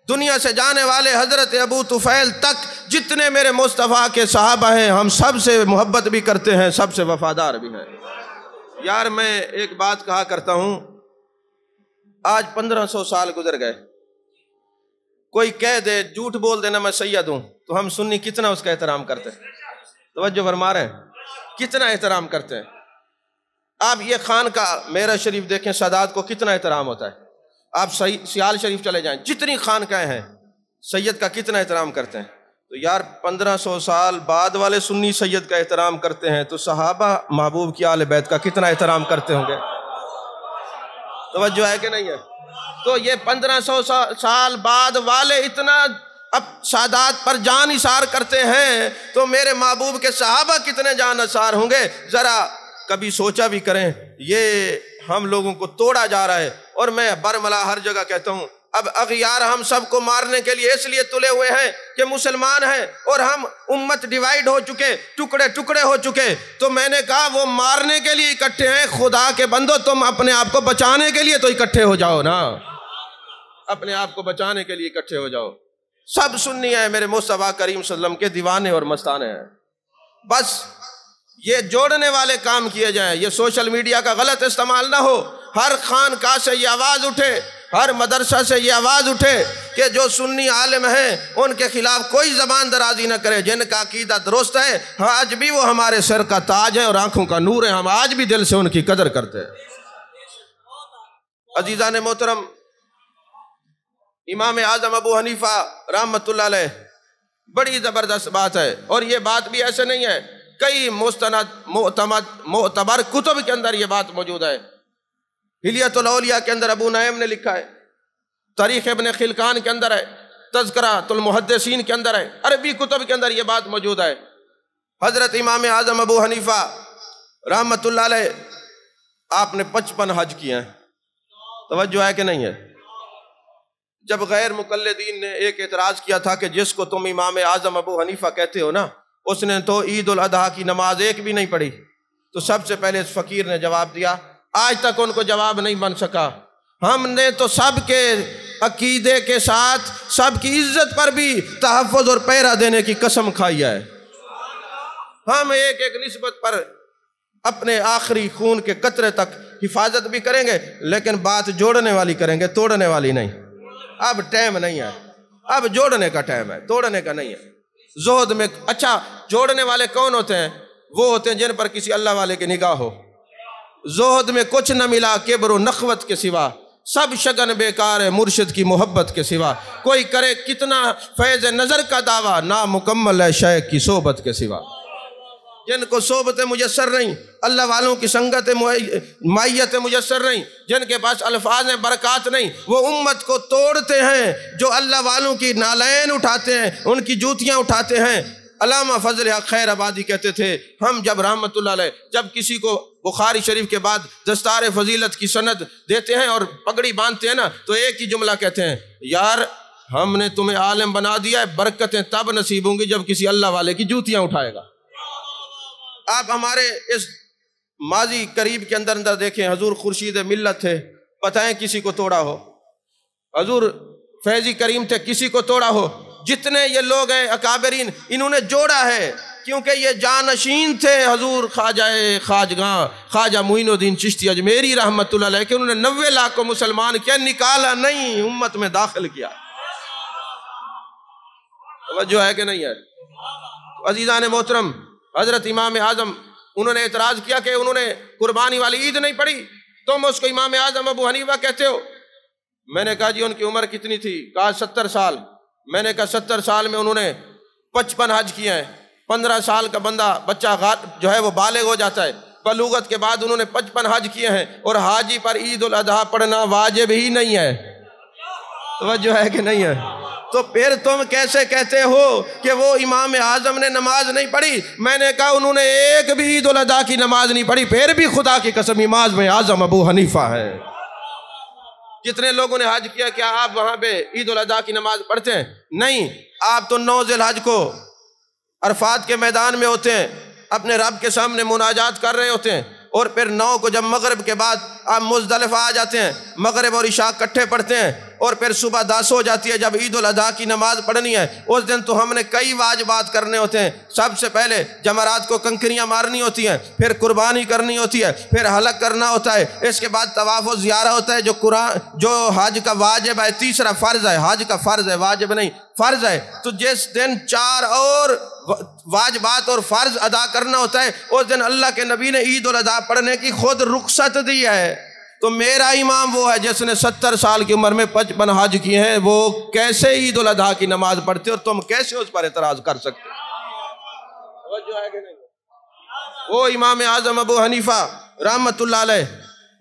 دنیا سے جانے والے حضرت ابو طفیل تک جتنے میرے مصطفیٰ کے صحابہ ہیں ہم سب سے محبت بھی کرتے ہیں، سب سے وفادار بھی ہیں۔ یار میں ایک بات کہا کرتا ہوں، آج 1500 سال گزر گئے، کوئی کہہ دے جھوٹ بول دینا میں سید ہوں تو ہم سنی کتنا اس کا احترام کرتے ہیں۔ توجہ فرما رہے ہیں، کتنا احترام کرتے ہیں۔ آپ یہ خانقاہ میرا شریف دیکھیں، سادات کو کتنا احترام ہوتا ہے۔ آپ سیال شریف چلے جائیں، جتنی خانقاہیں ہیں سید کا کتنا احترام کرتے ہیں۔ تو یار 1500 سال بعد والے سنی سید کا احترام کرتے ہیں تو صحابہ محبوب کی آل بیت کا کتنا احترام کرتے ہوں گے۔ توجہ ہے کہ نہیں ہے؟ تو یہ 1500 سال بعد والے اتنا اب سادات پر جان نثار کرتے ہیں تو میرے محبوب کے صحابہ کتنے جان نثار ہوں گے۔ ذرا کبھی سوچا بھی کریں، یہ ہم لوگوں کو توڑا جا رہا ہے۔ اور میں برملا ہر جگہ کہتا ہوں اب اغیار ہم سب کو مارنے کے لیے اس لیے تلے ہوئے ہیں کہ مسلمان ہیں اور ہم امت ڈیوائیڈ ہو چکے، ٹکڑے ٹکڑے ہو چکے۔ تو میں نے کہا وہ مارنے کے لیے اکٹھے ہیں، خدا کے بندو تم اپنے آپ کو بچانے کے لیے تو اکٹھے ہو جاؤ نا، اپنے آپ کو بچانے کے لیے اکٹھے ہو جاؤ۔ سب سنی ہیں میرے مصطفیٰ کریم صلی اللہ علیہ وسلم کے دیوانے اور مستانے ہیں۔ بس یہ جوڑنے والے کام کیے جائیں، یہ سوشل میڈیا کا غلط استعمال نہ ہو۔ ہر خانقاہ سے یہ آواز اٹھے، ہر مدرسہ سے یہ آواز اٹھے کہ جو سنی عالم ہیں ان کے خلاف کوئی زبان درازی نہ کرے، جن کا عقیدہ درست ہے آج بھی وہ ہمارے سر کا تاج ہے اور آنکھوں کا نور ہے، ہم آج بھی دل سے ان کی قدر کرتے ہیں۔ عزیزان محترم، امام اعظم ابو حنیفہ رحمۃ اللہ علیہ، بڑی زبردست بات ہے، اور یہ بات بھی ایسے نہیں ہے، کئی مستند معتبر کتب کے اندر یہ بات موجود ہے۔ حلیۃ الاولیاء کے اندر ابو نعیم نے لکھا ہے، تاریخ ابن خلقان کے اندر ہے، تذکرۃ المحدثین کے اندر ہے، عربی کتب کے اندر یہ بات موجود ہے۔ حضرت امام اعظم ابو حنیفہ رحمۃ اللہ علیہ آپ نے 55 حج کیے ہیں، توجہ ہے کہ نہیں ہے؟ جب غیر مقلدین نے ایک اعتراض کیا تھا کہ جس کو تم امام اعظم ابو حنیفہ کہتے ہو نا، اس نے تو عید الاضحیٰ کی نماز ایک بھی نہیں پڑھی، تو سب سے پہلے اس فقیر نے جواب دیا، آج تک ان کو جواب نہیں بن سکا، ہم نے تو سب کے عقیدے کے ساتھ سب کی عزت پر بھی تحفظ اور پہرا دینے کی قسم کھائی ہے، ہم ایک ایک نسبت پر اپنے آخری خون کے قطرے تک حفاظت بھی کریں گے، لیکن بات جوڑنے والی کریں گے، توڑنے والی نہیں۔ اب ٹائم نہیں ہے، اب جوڑنے کا ٹائم ہے، توڑنے کا نہیں ہے۔ زہد میں اچھا جوڑنے والے کون ہوتے ہیں؟ وہ ہوتے ہیں جن پر کسی اللہ والے کی نگاہ ہو۔ زہد میں کچھ نہ ملا کبر و نخوت کے سوا، سب شگن بیکار ہے مرشد کی محبت کے سوا، کوئی کرے کتنا فیض نظر کا دعویٰ، نامکمل ہے شیخ کی صحبت کے سوا۔ جن کو صحبت میسر نہیں، اللہ والوں کی سنگت مائیت میسر نہیں، جن کے پاس الفاظ برکات نہیں، وہ امت کو توڑتے ہیں، جو اللہ والوں کی نالین اٹھاتے ہیں، ان کی جوتیاں اٹھاتے ہیں۔ علامہ فضل حق خیر آبادی کہتے تھے، ہم جب رحمت اللہ علیہ جب کسی کو بخاری شریف کے بعد دستار فضیلت کی سند دیتے ہیں اور پگڑی باندھتے ہیں نا، تو ایک ہی جملہ کہتے ہیں، یار ہم نے تمہیں عالم بنا دیا ہے، برکتیں تب نصیب ہوں گی جب کسی اللہ والے کی جوتیاں اٹھائے گا۔ آپ ہمارے اس ماضی قریب کے اندر دیکھیں، حضور خورشید ملت تھے، بتائیں کسی کو توڑا ہو؟ حضور فیضی کریم تھے، کسی کو توڑا ہو؟ جتنے یہ لوگ ہیں اکابرین، انہوں نے جوڑا ہے، کیونکہ یہ جانشین تھے حضور خواجگاں خواجہ معین الدین چشتی اجمیری رحمت اللہ علیہ، کہ انہوں نے 90 لاکھ کو مسلمان کیا، نکالا نہیں، امت میں داخل کیا۔ توجہ ہے کہ نہیں ہے؟ عزیزان محترم، حضرت امام اعظم انہوں نے اعتراض کیا کہ انہوں نے قربانی والی عید نہیں پڑھی، تم اس کو امام اعظم ابو حنیفہ کہتے ہو؟ میں نے کہا جی ان کی عمر کتنی تھی؟ کہا 70 سال۔ میں نے کہا 70 سال میں انہوں نے 55 حج کیے ہیں، 15 سال کا بچہ جو ہے وہ بالغ ہو جاتا ہے، بلوغت کے بعد انہوں نے 55 حج کیے ہیں، اور حاجی پر عید الاضحیٰ پڑھنا واجب ہی نہیں ہے۔ توجہ ہے کہ نہیں ہے؟ تو پھر تم کیسے کہتے ہو کہ وہ امام اعظم نے نماز نہیں پڑھی؟ میں نے کہا انہوں نے ایک بھی عید الاضحیٰ کی نماز نہیں پڑھی، پھر بھی خدا کی قسم امام اعظم ابو حنیفہ ہے۔ جتنے لوگوں نے حج کیا، کیا آپ وہاں پہ عید الاضحیٰ کی نماز پڑھتے ہیں؟ نہیں، آپ تو 9 ذی الحج کو عرفات کے میدان میں ہوتے ہیں، اپنے رب کے سامنے مناجات کر رہے ہوتے ہیں، اور پھر 9 کو جب مغرب کے بعد آپ مزدلفہ آ جاتے ہیں، مغرب اور عشاء اکٹھے پڑھتے ہیں، اور پھر صبح 10 ہو جاتی ہے، جب عید الاضحیٰ کی نماز پڑھنی ہے، اس دن تو ہم نے کئی واجبات کرنے ہوتے ہیں۔ سب سے پہلے جمرات کو کنکریاں مارنی ہوتی ہیں، پھر قربانی کرنی ہوتی ہے، پھر حلق کرنا ہوتا ہے، اس کے بعد طواف و زیارہ ہوتا ہے، جو حج کا واجب ہے، تیسرا فرض ہے، حج کا فرض ہے، واجب نہیں فرض ہے۔ تو جس دن 4 اور واجبات اور فرض ادا کرنا ہوتا ہے، اس دن اللہ کے نبی نے عید الاضحیٰ پڑھنے کی خود رخصت دی ہے۔ تو میرا امام وہ ہے جس نے 70 سال کی عمر میں 55 حج کیے ہیں، وہ کیسے عید الاضحیٰ کی نماز پڑھتے اور تم کیسے اس پر اعتراض کر سکتے؟ وہ امام اعظم ابو حنیفہ رحمت اللہ علیہ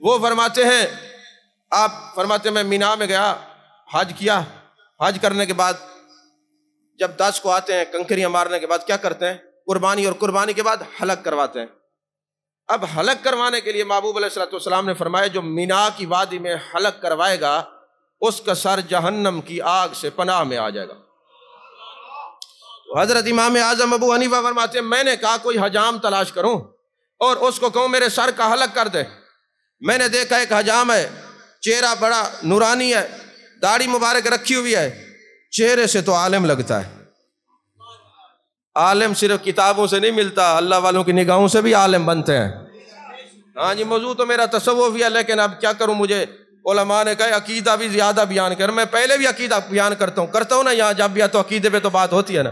وہ فرماتے ہیں، آپ فرماتے ہیں میں مینا میں گیا، حج کیا، حج کرنے کے بعد جب 10 کو آتے ہیں، کنکریاں مارنے کے بعد کیا کرتے ہیں؟ قربانی، اور قربانی کے بعد حلق کرواتے ہیں۔ اب حلق کروانے کے لیے محبوب علیہ السلام نے فرمایا جو مینا کی وادی میں حلق کروائے گا اس کا سر جہنم کی آگ سے پناہ میں آ جائے گا۔ تو حضرت امام اعظم ابو حنیفہ فرماتے ہیں میں نے کہا کوئی حجام تلاش کروں اور اس کو کہوں میرے سر کا حلق کر دے۔ میں نے دیکھا ایک حجام ہے، چہرہ بڑا نورانی ہے، داڑھی مبارک رکھی ہوئی ہے، چہرے سے تو عالم لگتا ہے۔ عالم صرف کتابوں سے نہیں ملتا، اللہ والوں کی نگاہوں سے بھی عالم بنتے ہیں۔ ہاں جی، موضوع تو میرا تصوف ہی ہے، لیکن اب کیا کروں، مجھے علماء نے کہا عقیدہ بھی زیادہ بیان کر، میں پہلے بھی عقیدہ بیان کرتا ہوں نا، یہاں جب بھی تو عقیدے پہ تو بات ہوتی ہے نا۔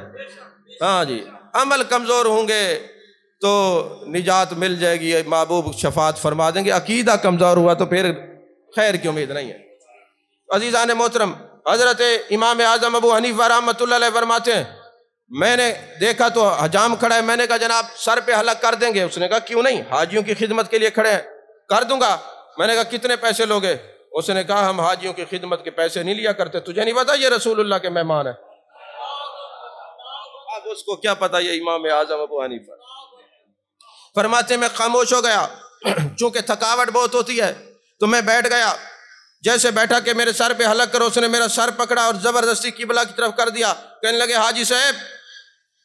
ہاں جی، عمل کمزور ہوں گے تو نجات مل جائے گی، محبوب شفاعت فرما دیں گے، عقیدہ کمزور ہوا تو پھر خیر کی امید نہیں ہے۔ عزیزان محترم، حضرت امام اعظم ابو حنیفہ رحمۃ اللہ علیہ فرماتے ہیں میں نے دیکھا تو حجام کھڑا ہے، میں نے کہا جناب سر پہ حلق کر دیں گے؟ اس نے کہا کیوں نہیں، حاجیوں کی خدمت کے لیے کھڑے ہیں، کر دوں گا۔ میں نے کہا کتنے پیسے لوگے؟ اس نے کہا ہم حاجیوں کی خدمت کے پیسے نہیں لیا کرتے، تجھے نہیں پتا یہ رسول اللہ کے مہمان ہیں؟ اب اس کو کیا پتا یہ امام اعظم ابو حنیفہ۔ فرماتے میں خاموش ہو گیا، چونکہ تھکاوٹ بہت ہوتی ہے تو میں بیٹھ گیا۔ جیسے بیٹھا کہ میرے سر پہ حلق کرو، اس نے میرا سر پکڑا اور زبردستی قبلہ کی طرف کر دیا۔ کہنے لگے حاجی صاحب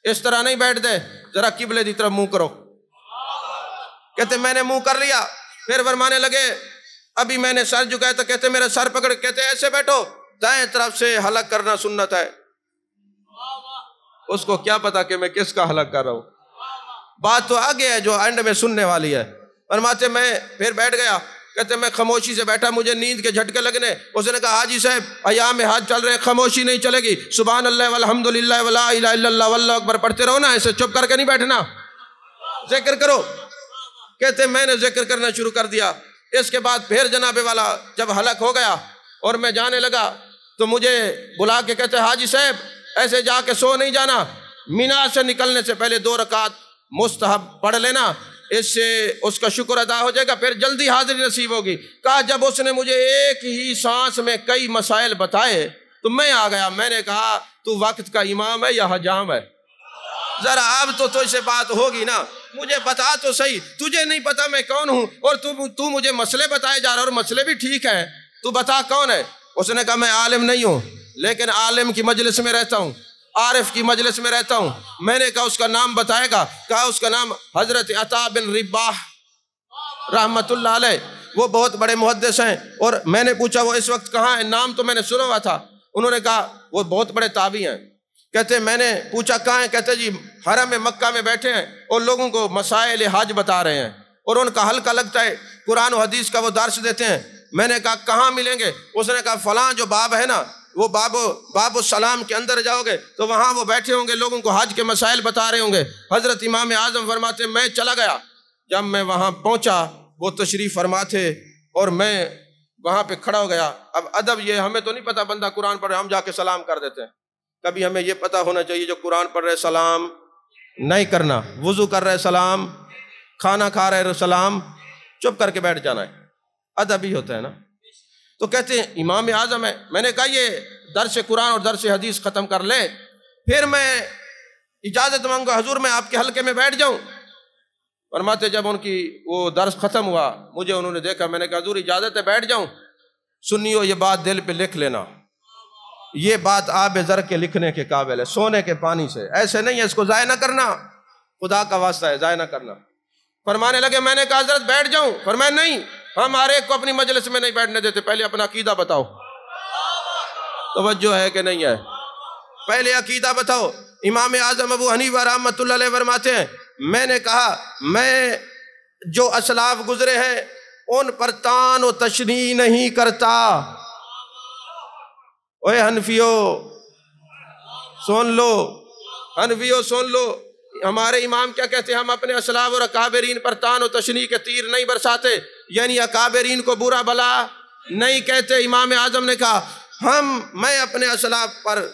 اس طرح نہیں بیٹھ دے، ذرا قبلے کی طرف منہ کرو۔ کہتے میں نے منہ کر لیا، پھر فرمانے لگے ابھی میں نے سر جھکایا تو کہتے میرا سر پکڑ، کہتے ایسے بیٹھو، دائیں طرف سے حلق کرنا سنت ہے۔ اس کو کیا پتا کہ میں کس کا حلق کر رہا ہوں، بات تو آگے ہے جو اینڈ میں سننے والی ہے۔ فرماتے میں پھر بیٹھ گیا، کہتے میں خاموشی سے بیٹھا، مجھے نیند کے جھٹکے لگنے۔ اس نے کہا حاجی صاحب ایام حج چل رہے ہیں، خاموشی نہیں چلے گی، سبحان اللہ والحمدللہ ولا الہ الا اللہ واللہ اکبر پڑھتے رہو نا، ایسے چپ کر کے نہیں بیٹھنا، ذکر کرو۔ کہتے میں نے ذکر کرنا شروع کر دیا۔ اس کے بعد پھر جناب والا جب حلق ہو گیا اور میں جانے لگا تو مجھے بلا کے کہتے حاجی صاحب ایسے جا کے سو نہیں جانا، مینا سے نکلنے سے پہلے 2 رکعت مستحب پڑھ لینا، اس سے اس کا شکر ادا ہو جائے گا، پھر جلدی حاضری نصیب ہوگی۔ کہا جب اس نے مجھے ایک ہی سانس میں کئی مسائل بتائے تو میں آ گیا۔ میں نے کہا تو وقت کا امام ہے یا حجام ہے؟ ذرا اب تو تجھ سے بات ہوگی نا، مجھے بتا تو صحیح، تجھے نہیں پتا میں کون ہوں اور تو مجھے مسئلے بتائے جا رہا اور مسئلے بھی ٹھیک ہیں، تو بتا کون ہے؟ اس نے کہا میں عالم نہیں ہوں لیکن عالم کی مجلس میں رہتا ہوں، عارف کی مجلس میں رہتا ہوں۔ میں نے کہا اس کا نام بتائے گا؟ کہا اس کا نام حضرت عطا بن رباح رحمت اللہ علیہ، وہ بہت بڑے محدث ہیں۔ اور میں نے پوچھا وہ اس وقت کہاں ہے؟ نام تو میں نے سنا ہوا تھا۔ انہوں نے کہا وہ بہت بڑے تابعی ہیں۔ کہتے میں نے پوچھا کہاں ہیں؟ کہتے جی حرم مکہ میں بیٹھے ہیں اور لوگوں کو مسائل حج بتا رہے ہیں اور ان کا حلقہ لگتا ہے، قرآن و حدیث کا وہ درس دیتے ہیں۔ میں نے کہا کہاں ملیں گے؟ اس نے کہا فلاں جو باب ہے نا، وہ باب السلام کے اندر جاؤ گے تو وہاں وہ بیٹھے ہوں گے، لوگوں کو حج کے مسائل بتا رہے ہوں گے۔ حضرت امام اعظم فرماتے میں چلا گیا، جب میں وہاں پہنچا وہ تشریف فرما تھے اور میں وہاں پہ کھڑا ہو گیا۔ اب ادب یہ ہمیں تو نہیں پتا، بندہ قرآن پڑھ رہے ہم جا کے سلام کر دیتے ہیں، کبھی ہمیں یہ پتا ہونا چاہیے جو قرآن پڑھ رہے سلام نہیں کرنا، وضو کر رہے سلام، کھانا کھا رہے سلام، چپ کر کے بیٹھ جانا ہے، ادب ہی ہوتا ہے نا۔ تو کہتے ہیں امام اعظم ہے۔ میں نے کہا یہ درس قرآن اور درس حدیث ختم کر لے پھر میں اجازت مانگا حضور میں آپ کے حلقے میں بیٹھ جاؤں۔ فرماتے جب ان کی وہ درس ختم ہوا مجھے انہوں نے دیکھا، میں نے کہا حضور اجازت ہے بیٹھ جاؤں؟ سنیو یہ بات دل پہ لکھ لینا، یہ بات آب زر کے لکھنے کے قابل ہے، سونے کے پانی سے، ایسے نہیں ہے، اس کو ضائع نہ کرنا، خدا کا واسطہ ہے ضائع نہ کرنا۔ فرمانے لگے میں نے کہا حضرت بیٹھ جاؤں؟ فرمایا نہیں، ہم ہر ایک کو اپنی مجلس میں نہیں بیٹھنے دیتے، پہلے اپنا عقیدہ بتاؤ۔ توجہ ہے کہ نہیں ہے؟ پہلے عقیدہ بتاؤ۔ امام اعظم ابو حنیفہ رحمۃ اللہ علیہ فرماتے ہیں میں نے کہا میں جو اسلاف گزرے ہیں ان پر طعن و تشنیع نہیں کرتا۔ اوے حنفیو سن لو، حنفیو سن لو، ہمارے امام کیا کہتے ہیں؟ ہم اپنے اسلاف اور اکابرین پر طعن و تشنیع کے تیر نہیں برساتے، یعنی اکابرین کو برا بلا نہیں کہتے۔ امام اعظم نے کہا میں اپنے اسلاف پر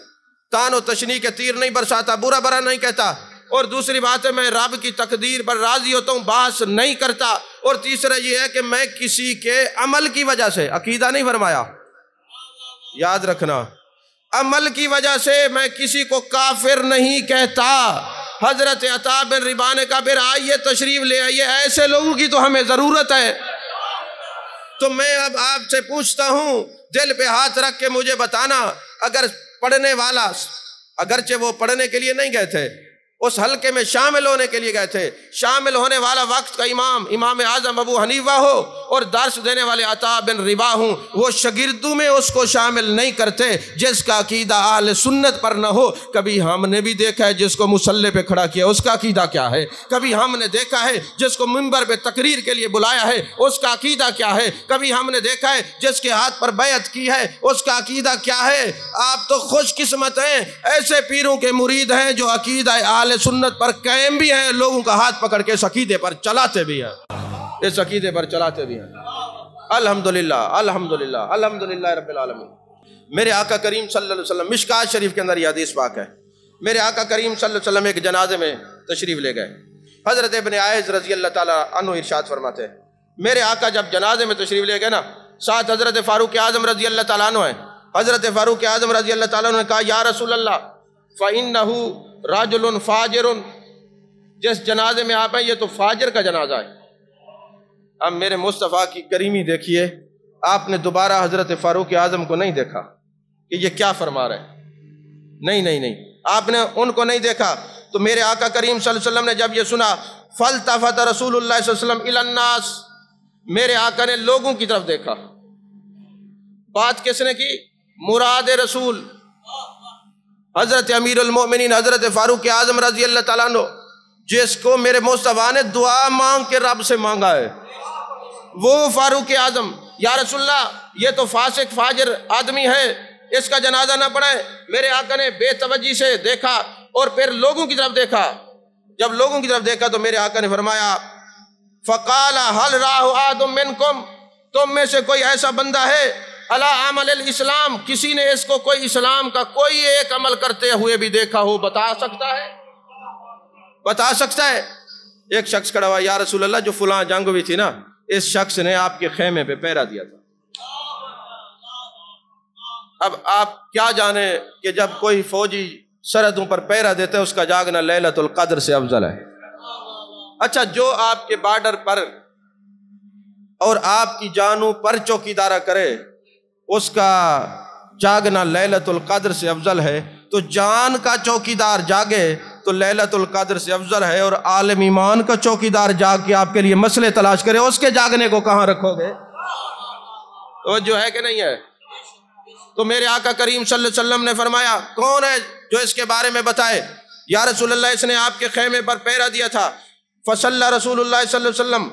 طعن و تشنیع کے تیر نہیں برساتا، برا برا نہیں کہتا، اور دوسری بات ہے میں رب کی تقدیر پر راضی ہوتا ہوں، بحث نہیں کرتا، اور تیسرا یہ ہے کہ میں کسی کے عمل کی وجہ سے، عقیدہ نہیں فرمایا، یاد رکھنا، عمل کی وجہ سے میں کسی کو کافر نہیں کہتا۔ حضرت عطا بن رباح نے کہا پھر آئیے تشریف لے آئیے، ایسے لوگوں کی تو ہمیں ضرورت ہے۔ تو میں اب آپ سے پوچھتا ہوں، دل پہ ہاتھ رکھ کے مجھے بتانا، اگر پڑھنے والا، اگرچہ وہ پڑھنے کے لیے نہیں گئے تھے، اس حلقے میں شامل ہونے کے لیے گئے تھے، شامل ہونے والا وقت کا امام اعظم ابو حنیفہ ہو اور درس دینے والے عطا بن رباح ہوں، وہ شاگردوں میں اس کو شامل نہیں کرتے جس کا عقیدہ اہل سنت پر نہ ہو۔ کبھی ہم نے بھی دیکھا ہے جس کو مصلی پہ کھڑا کیا اس کا عقیدہ کیا ہے، کبھی ہم نے دیکھا ہے جس کو منبر پہ تقریر کے لیے بلایا ہے اس کا عقیدہ کیا ہے، کبھی ہم نے دیکھا ہے جس کے ہاتھ پر بیعت کی ہے اس کا عقیدہ کیا ہے۔ آپ تو خوش قسمت ہیں، ایسے پیروں کے مرید ہیں جو عقیدہ اہل سنت پر قائم بھی ہیں، لوگوں کا ہاتھ پکڑ کے اس عقیدے پر چلاتے بھی ہیں، اس عقیدے پر چلاتے بھی ہیں۔ الحمدللہ الحمدللہ الحمدللہ رب العالمین۔ میرے آقا کریم صلی اللہ علیہ وسلم، مشکات شریف کے اندر یہ حدیث پاک ہے، میرے آقا کریم صلی اللہ علیہ وسلم ایک جنازے میں تشریف لے گئے۔ حضرت ابن عائذ رضی اللہ تعالیٰ عنہ ارشاد فرماتے ہیں، میرے آقا جب جنازے میں تشریف لے گئے نا، ساتھ حضرت فاروق اعظم رضی اللہ تعالیٰ عنہ ہیں۔ حضرت فاروق اعظم رضی اللہ تعالیٰ عنہ نے کہا یا رسول اللہ فَإِنَّهُ رَجُلٌ فَاجِرٌ، جس جنازے میں آپ ہیں یہ تو فاجر کا جنازہ ہے۔ اب میرے مصطفیٰ کی کریمی دیکھیے، آپ نے دوبارہ حضرت فاروق اعظم کو نہیں دیکھا کہ یہ کیا فرما رہے ہیں، نہیں، آپ نے ان کو نہیں دیکھا۔ تو میرے آقا کریم صلی اللہ علیہ وسلم نے جب یہ سنا، فَالْتَفَتَ رسول اللہ صلی اللہ علیہ وسلم إِلَى النَّاسِ، میرے آقا نے لوگوں کی طرف دیکھا۔ بات کس نے کی؟ مراد رسول حضرت امیر المومنین حضرت فاروق اعظم رضی اللہ تعالیٰ عنہ، جس کو میرے مصطفیٰ نے دعا مانگ کے رب سے مانگا ہے، وہ فاروق اعظم۔ یا رسول اللہ یہ تو فاسق فاجر آدمی ہے، اس کا جنازہ نہ پڑھائیں۔ میرے آقا نے بے توجہی سے دیکھا اور پھر لوگوں کی طرف دیکھا۔ جب لوگوں کی طرف دیکھا تو میرے آقا نے فرمایا فَقَالَ هَلْ رَاهُ أَحَدٌ مِّنْكُمْ، تم میں سے کوئی ایسا بندہ ہے عَلَىٰ عَمَلِ الْإِسْلام، کسی نے اس کو کوئی اسلام کا کوئی ایک عمل کرتے ہوئے بھی دیکھا ہو، بتا سکتا ہے؟ بتا سکتا ہے؟ ایک شخص کھڑا ہوا، یا رسول اللہ جو فلاں جنگ ہوئی تھی نا، اس شخص نے آپ کے خیمے پہ پہرا دیا تھا۔ اب آپ کیا جانیں کہ جب کوئی فوجی سرحدوں پر پہرا دیتا ہے اس کا جاگنا لیلۃ القدر سے افضل ہے۔ اچھا، جو آپ کے بارڈر پر اور آپ کی جانوں پر چوکیدارہ کرے اس کا جاگنا لیلۃ القدر سے افضل ہے، تو جان کا چوکیدار جاگے تو لیلۃ القدر سے افضل ہے، اور عالم ایمان کا چوکیدار جاگ کے آپ کے لیے مسئلے تلاش کرے، اس کے جاگنے کو کہاں رکھو گے؟ توجہ ہے کہ نہیں ہے؟ تو میرے آقا کریم صلی اللہ علیہ وسلم نے فرمایا کون ہے جو اس کے بارے میں بتائے؟ یا رسول اللہ اس نے آپ کے خیمے پر پہرا دیا تھا۔ فصلی رسول اللہ صلی اللہ علیہ وسلم،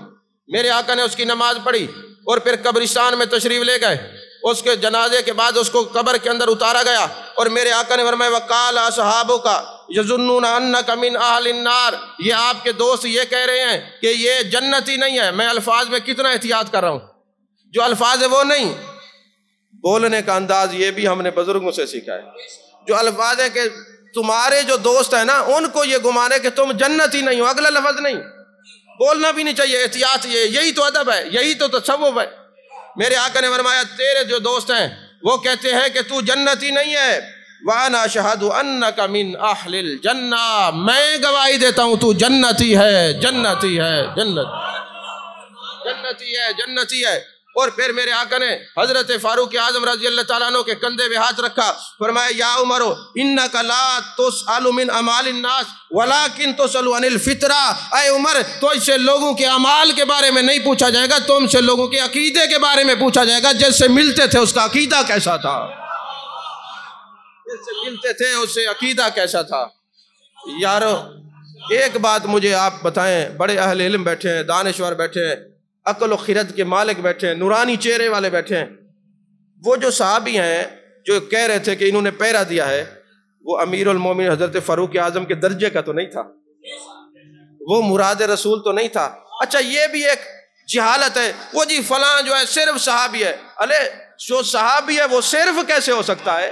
میرے آقا نے اس کی نماز پڑھی اور پھر قبرستان میں تشریف لے گئے۔ اس کے جنازے کے بعد اس کو قبر کے اندر اتارا گیا، اور میرے آقا نے فرمایا وَقَالَ أَصْحَابُكَ يَظُنُّونَ أَنَّكَ مِنْ أَهْلِ النَّارِ، یہ آپ کے دوست یہ کہہ رہے ہیں کہ یہ جنتی نہیں ہے۔ میں الفاظ میں کتنا احتیاط کر رہا ہوں، جو الفاظ ہے وہ نہیں، بولنے کا انداز یہ بھی ہم نے بزرگوں سے سیکھا ہے۔ جو الفاظ ہے کہ تمہارے جو دوست ہیں نا ان کو یہ گمانے کہ تم جنتی نہیں ہو، اگلا لفظ نہیں بولنا بھی نہیں چاہیے، احتیاط، یہی تو ادب ہے، یہی تو تصوف ہے۔ میرے آقا نے فرمایا تیرے جو دوست ہیں وہ کہتے ہیں کہ تو جنتی نہیں ہے، وَأَنَا أَشْهَدُ أَنَّكَ مِنْ أَهْلِ الْجَنَّةِ، میں گواہی دیتا ہوں تو جنتی ہے، جنتی ہے، جنتی ہے۔ اور پھر میرے آقا نے حضرت فاروق اعظم رضی اللہ تعالیٰ عنہ کے کندھے پہ ہاتھ رکھا، فرمایا یا عمر انک لا تسأل من اعمال الناس ولکن تسأل عن الفطرہ، اے عمر تو اس سے لوگوں کے اعمال کے بارے میں نہیں پوچھا جائے گا، تم سے لوگوں کے عقیدے کے بارے میں پوچھا جائے گا، جس سے ملتے تھے اس کا عقیدہ کیسا تھا، جس سے ملتے تھے اس سے عقیدہ کیسا تھا۔ یارو ایک بات مجھے آپ بتائیں، بڑے اہل علم بیٹھے ہیں، دانشور بیٹھے ہیں، عقل و خرد کے مالک بیٹھے ہیں، نورانی چہرے والے بیٹھے ہیں، وہ جو صحابی ہیں جو کہہ رہے تھے کہ انہوں نے پہرا دیا ہے، وہ امیر المومنین حضرت فاروق اعظم کے درجے کا تو نہیں تھا، وہ مراد رسول تو نہیں تھا۔ اچھا یہ بھی ایک جہالت ہے، وہ جی فلاں جو ہے صرف صحابی ہے، ارے جو صحابی ہے وہ صرف کیسے ہو سکتا ہے؟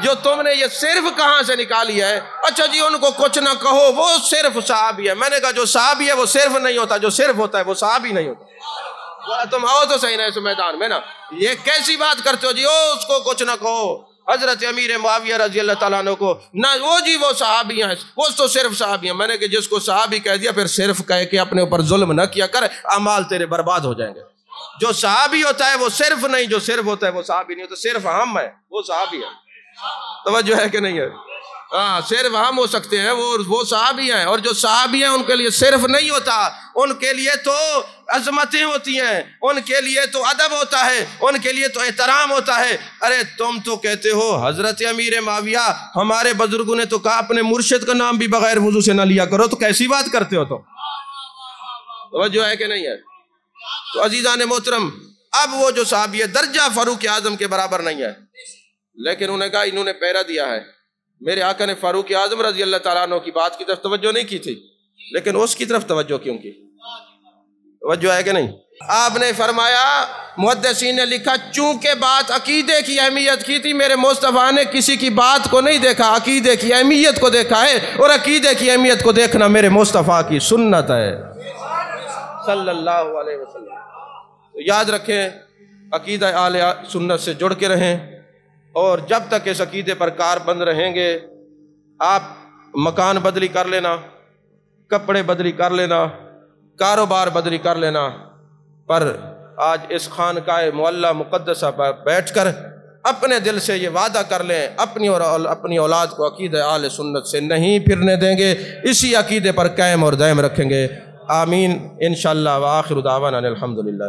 جو تم نے یہ صرف کہاں سے نکالی ہے؟ اچھا جی ان کو کچھ نہ کہو، وہ صرف صحابی ہے۔ میں نے کہا جو صحابی ہے وہ صرف نہیں ہوتا، جو صرف ہوتا ہے وہ صحابی نہیں ہوتا۔ تم آؤ تو صحیح نا اس میدان میں نا، یہ کیسی بات کرتے ہو جی اس کو کچھ نہ کہو؟ حضرت امیر معاویہ رضی اللہ تعالیٰ عنہ کو نہ وہ جی وہ صحابی ہیں، وہ تو صرف صحابی ہیں۔ میں نے کہ جس کو صحابی کہہ دیا پھر صرف کہہ کے اپنے اوپر ظلم نہ کیا کر، اعمال تیرے برباد ہو جائیں گے۔ جو صحابی ہوتا ہے وہ صرف نہیں، جو صرف ہوتا ہے وہ صحابی نہیں ہوتا، صرف ہم ہے وہ صحابی ہے۔ توجہ ہے کہ نہیں ہے؟ ہاں صرف ہم ہو سکتے ہیں، وہ صحابی ہیں، اور جو صحابی ہیں ان کے لیے صرف نہیں ہوتا، ان کے لیے تو عظمتیں ہوتی ہیں، ان کے لیے تو ادب ہوتا ہے، ان کے لیے تو احترام ہوتا ہے۔ ارے تم تو کہتے ہو حضرت امیر معاویہ، ہمارے بزرگوں نے تو کہا اپنے مرشد کا نام بھی بغیر وضو سے نہ لیا کرو، تو کیسی بات کرتے ہو؟ تو توجہ ہے کہ نہیں ہے؟ تو عزیزان محترم، اب وہ جو صحابی ہے درجہ فاروق اعظم کے برابر نہیں ہے، لیکن انہوں نے کہا انہوں نے پہرا دیا ہے۔ میرے آقا نے فاروق اعظم رضی اللہ تعالیٰ عنہ کی بات کی طرف توجہ نہیں کی تھی، لیکن اس کی طرف توجہ کیوں کی؟ توجہ ہے کہ نہیں؟ آپ نے فرمایا، محدثین نے لکھا، چونکہ بات عقیدے کی اہمیت کی تھی، میرے مصطفیٰ نے کسی کی بات کو نہیں دیکھا، عقیدے کی اہمیت کو دیکھا ہے، اور عقیدے کی اہمیت کو دیکھنا میرے مصطفیٰ کی سنت ہے صلی اللہ علیہ وسلم۔ تو یاد رکھیں، عقیدہ اہل سنت سے جڑ کے رہیں، اور جب تک اس عقیدے پر کار بند رہیں گے، آپ مکان بدلی کر لینا، کپڑے بدلی کر لینا، کاروبار بدلی کر لینا، پر آج اس خانقاہ معلیٰ مقدسہ پر بیٹھ کر اپنے دل سے یہ وعدہ کر لیں، اپنی اولاد کو عقیدہ اہل سنت سے نہیں پھرنے دیں گے، اسی عقیدے پر قائم اور دائم رکھیں گے۔ آمین انشاءاللہ، وآخر دعوانا الحمدللہ۔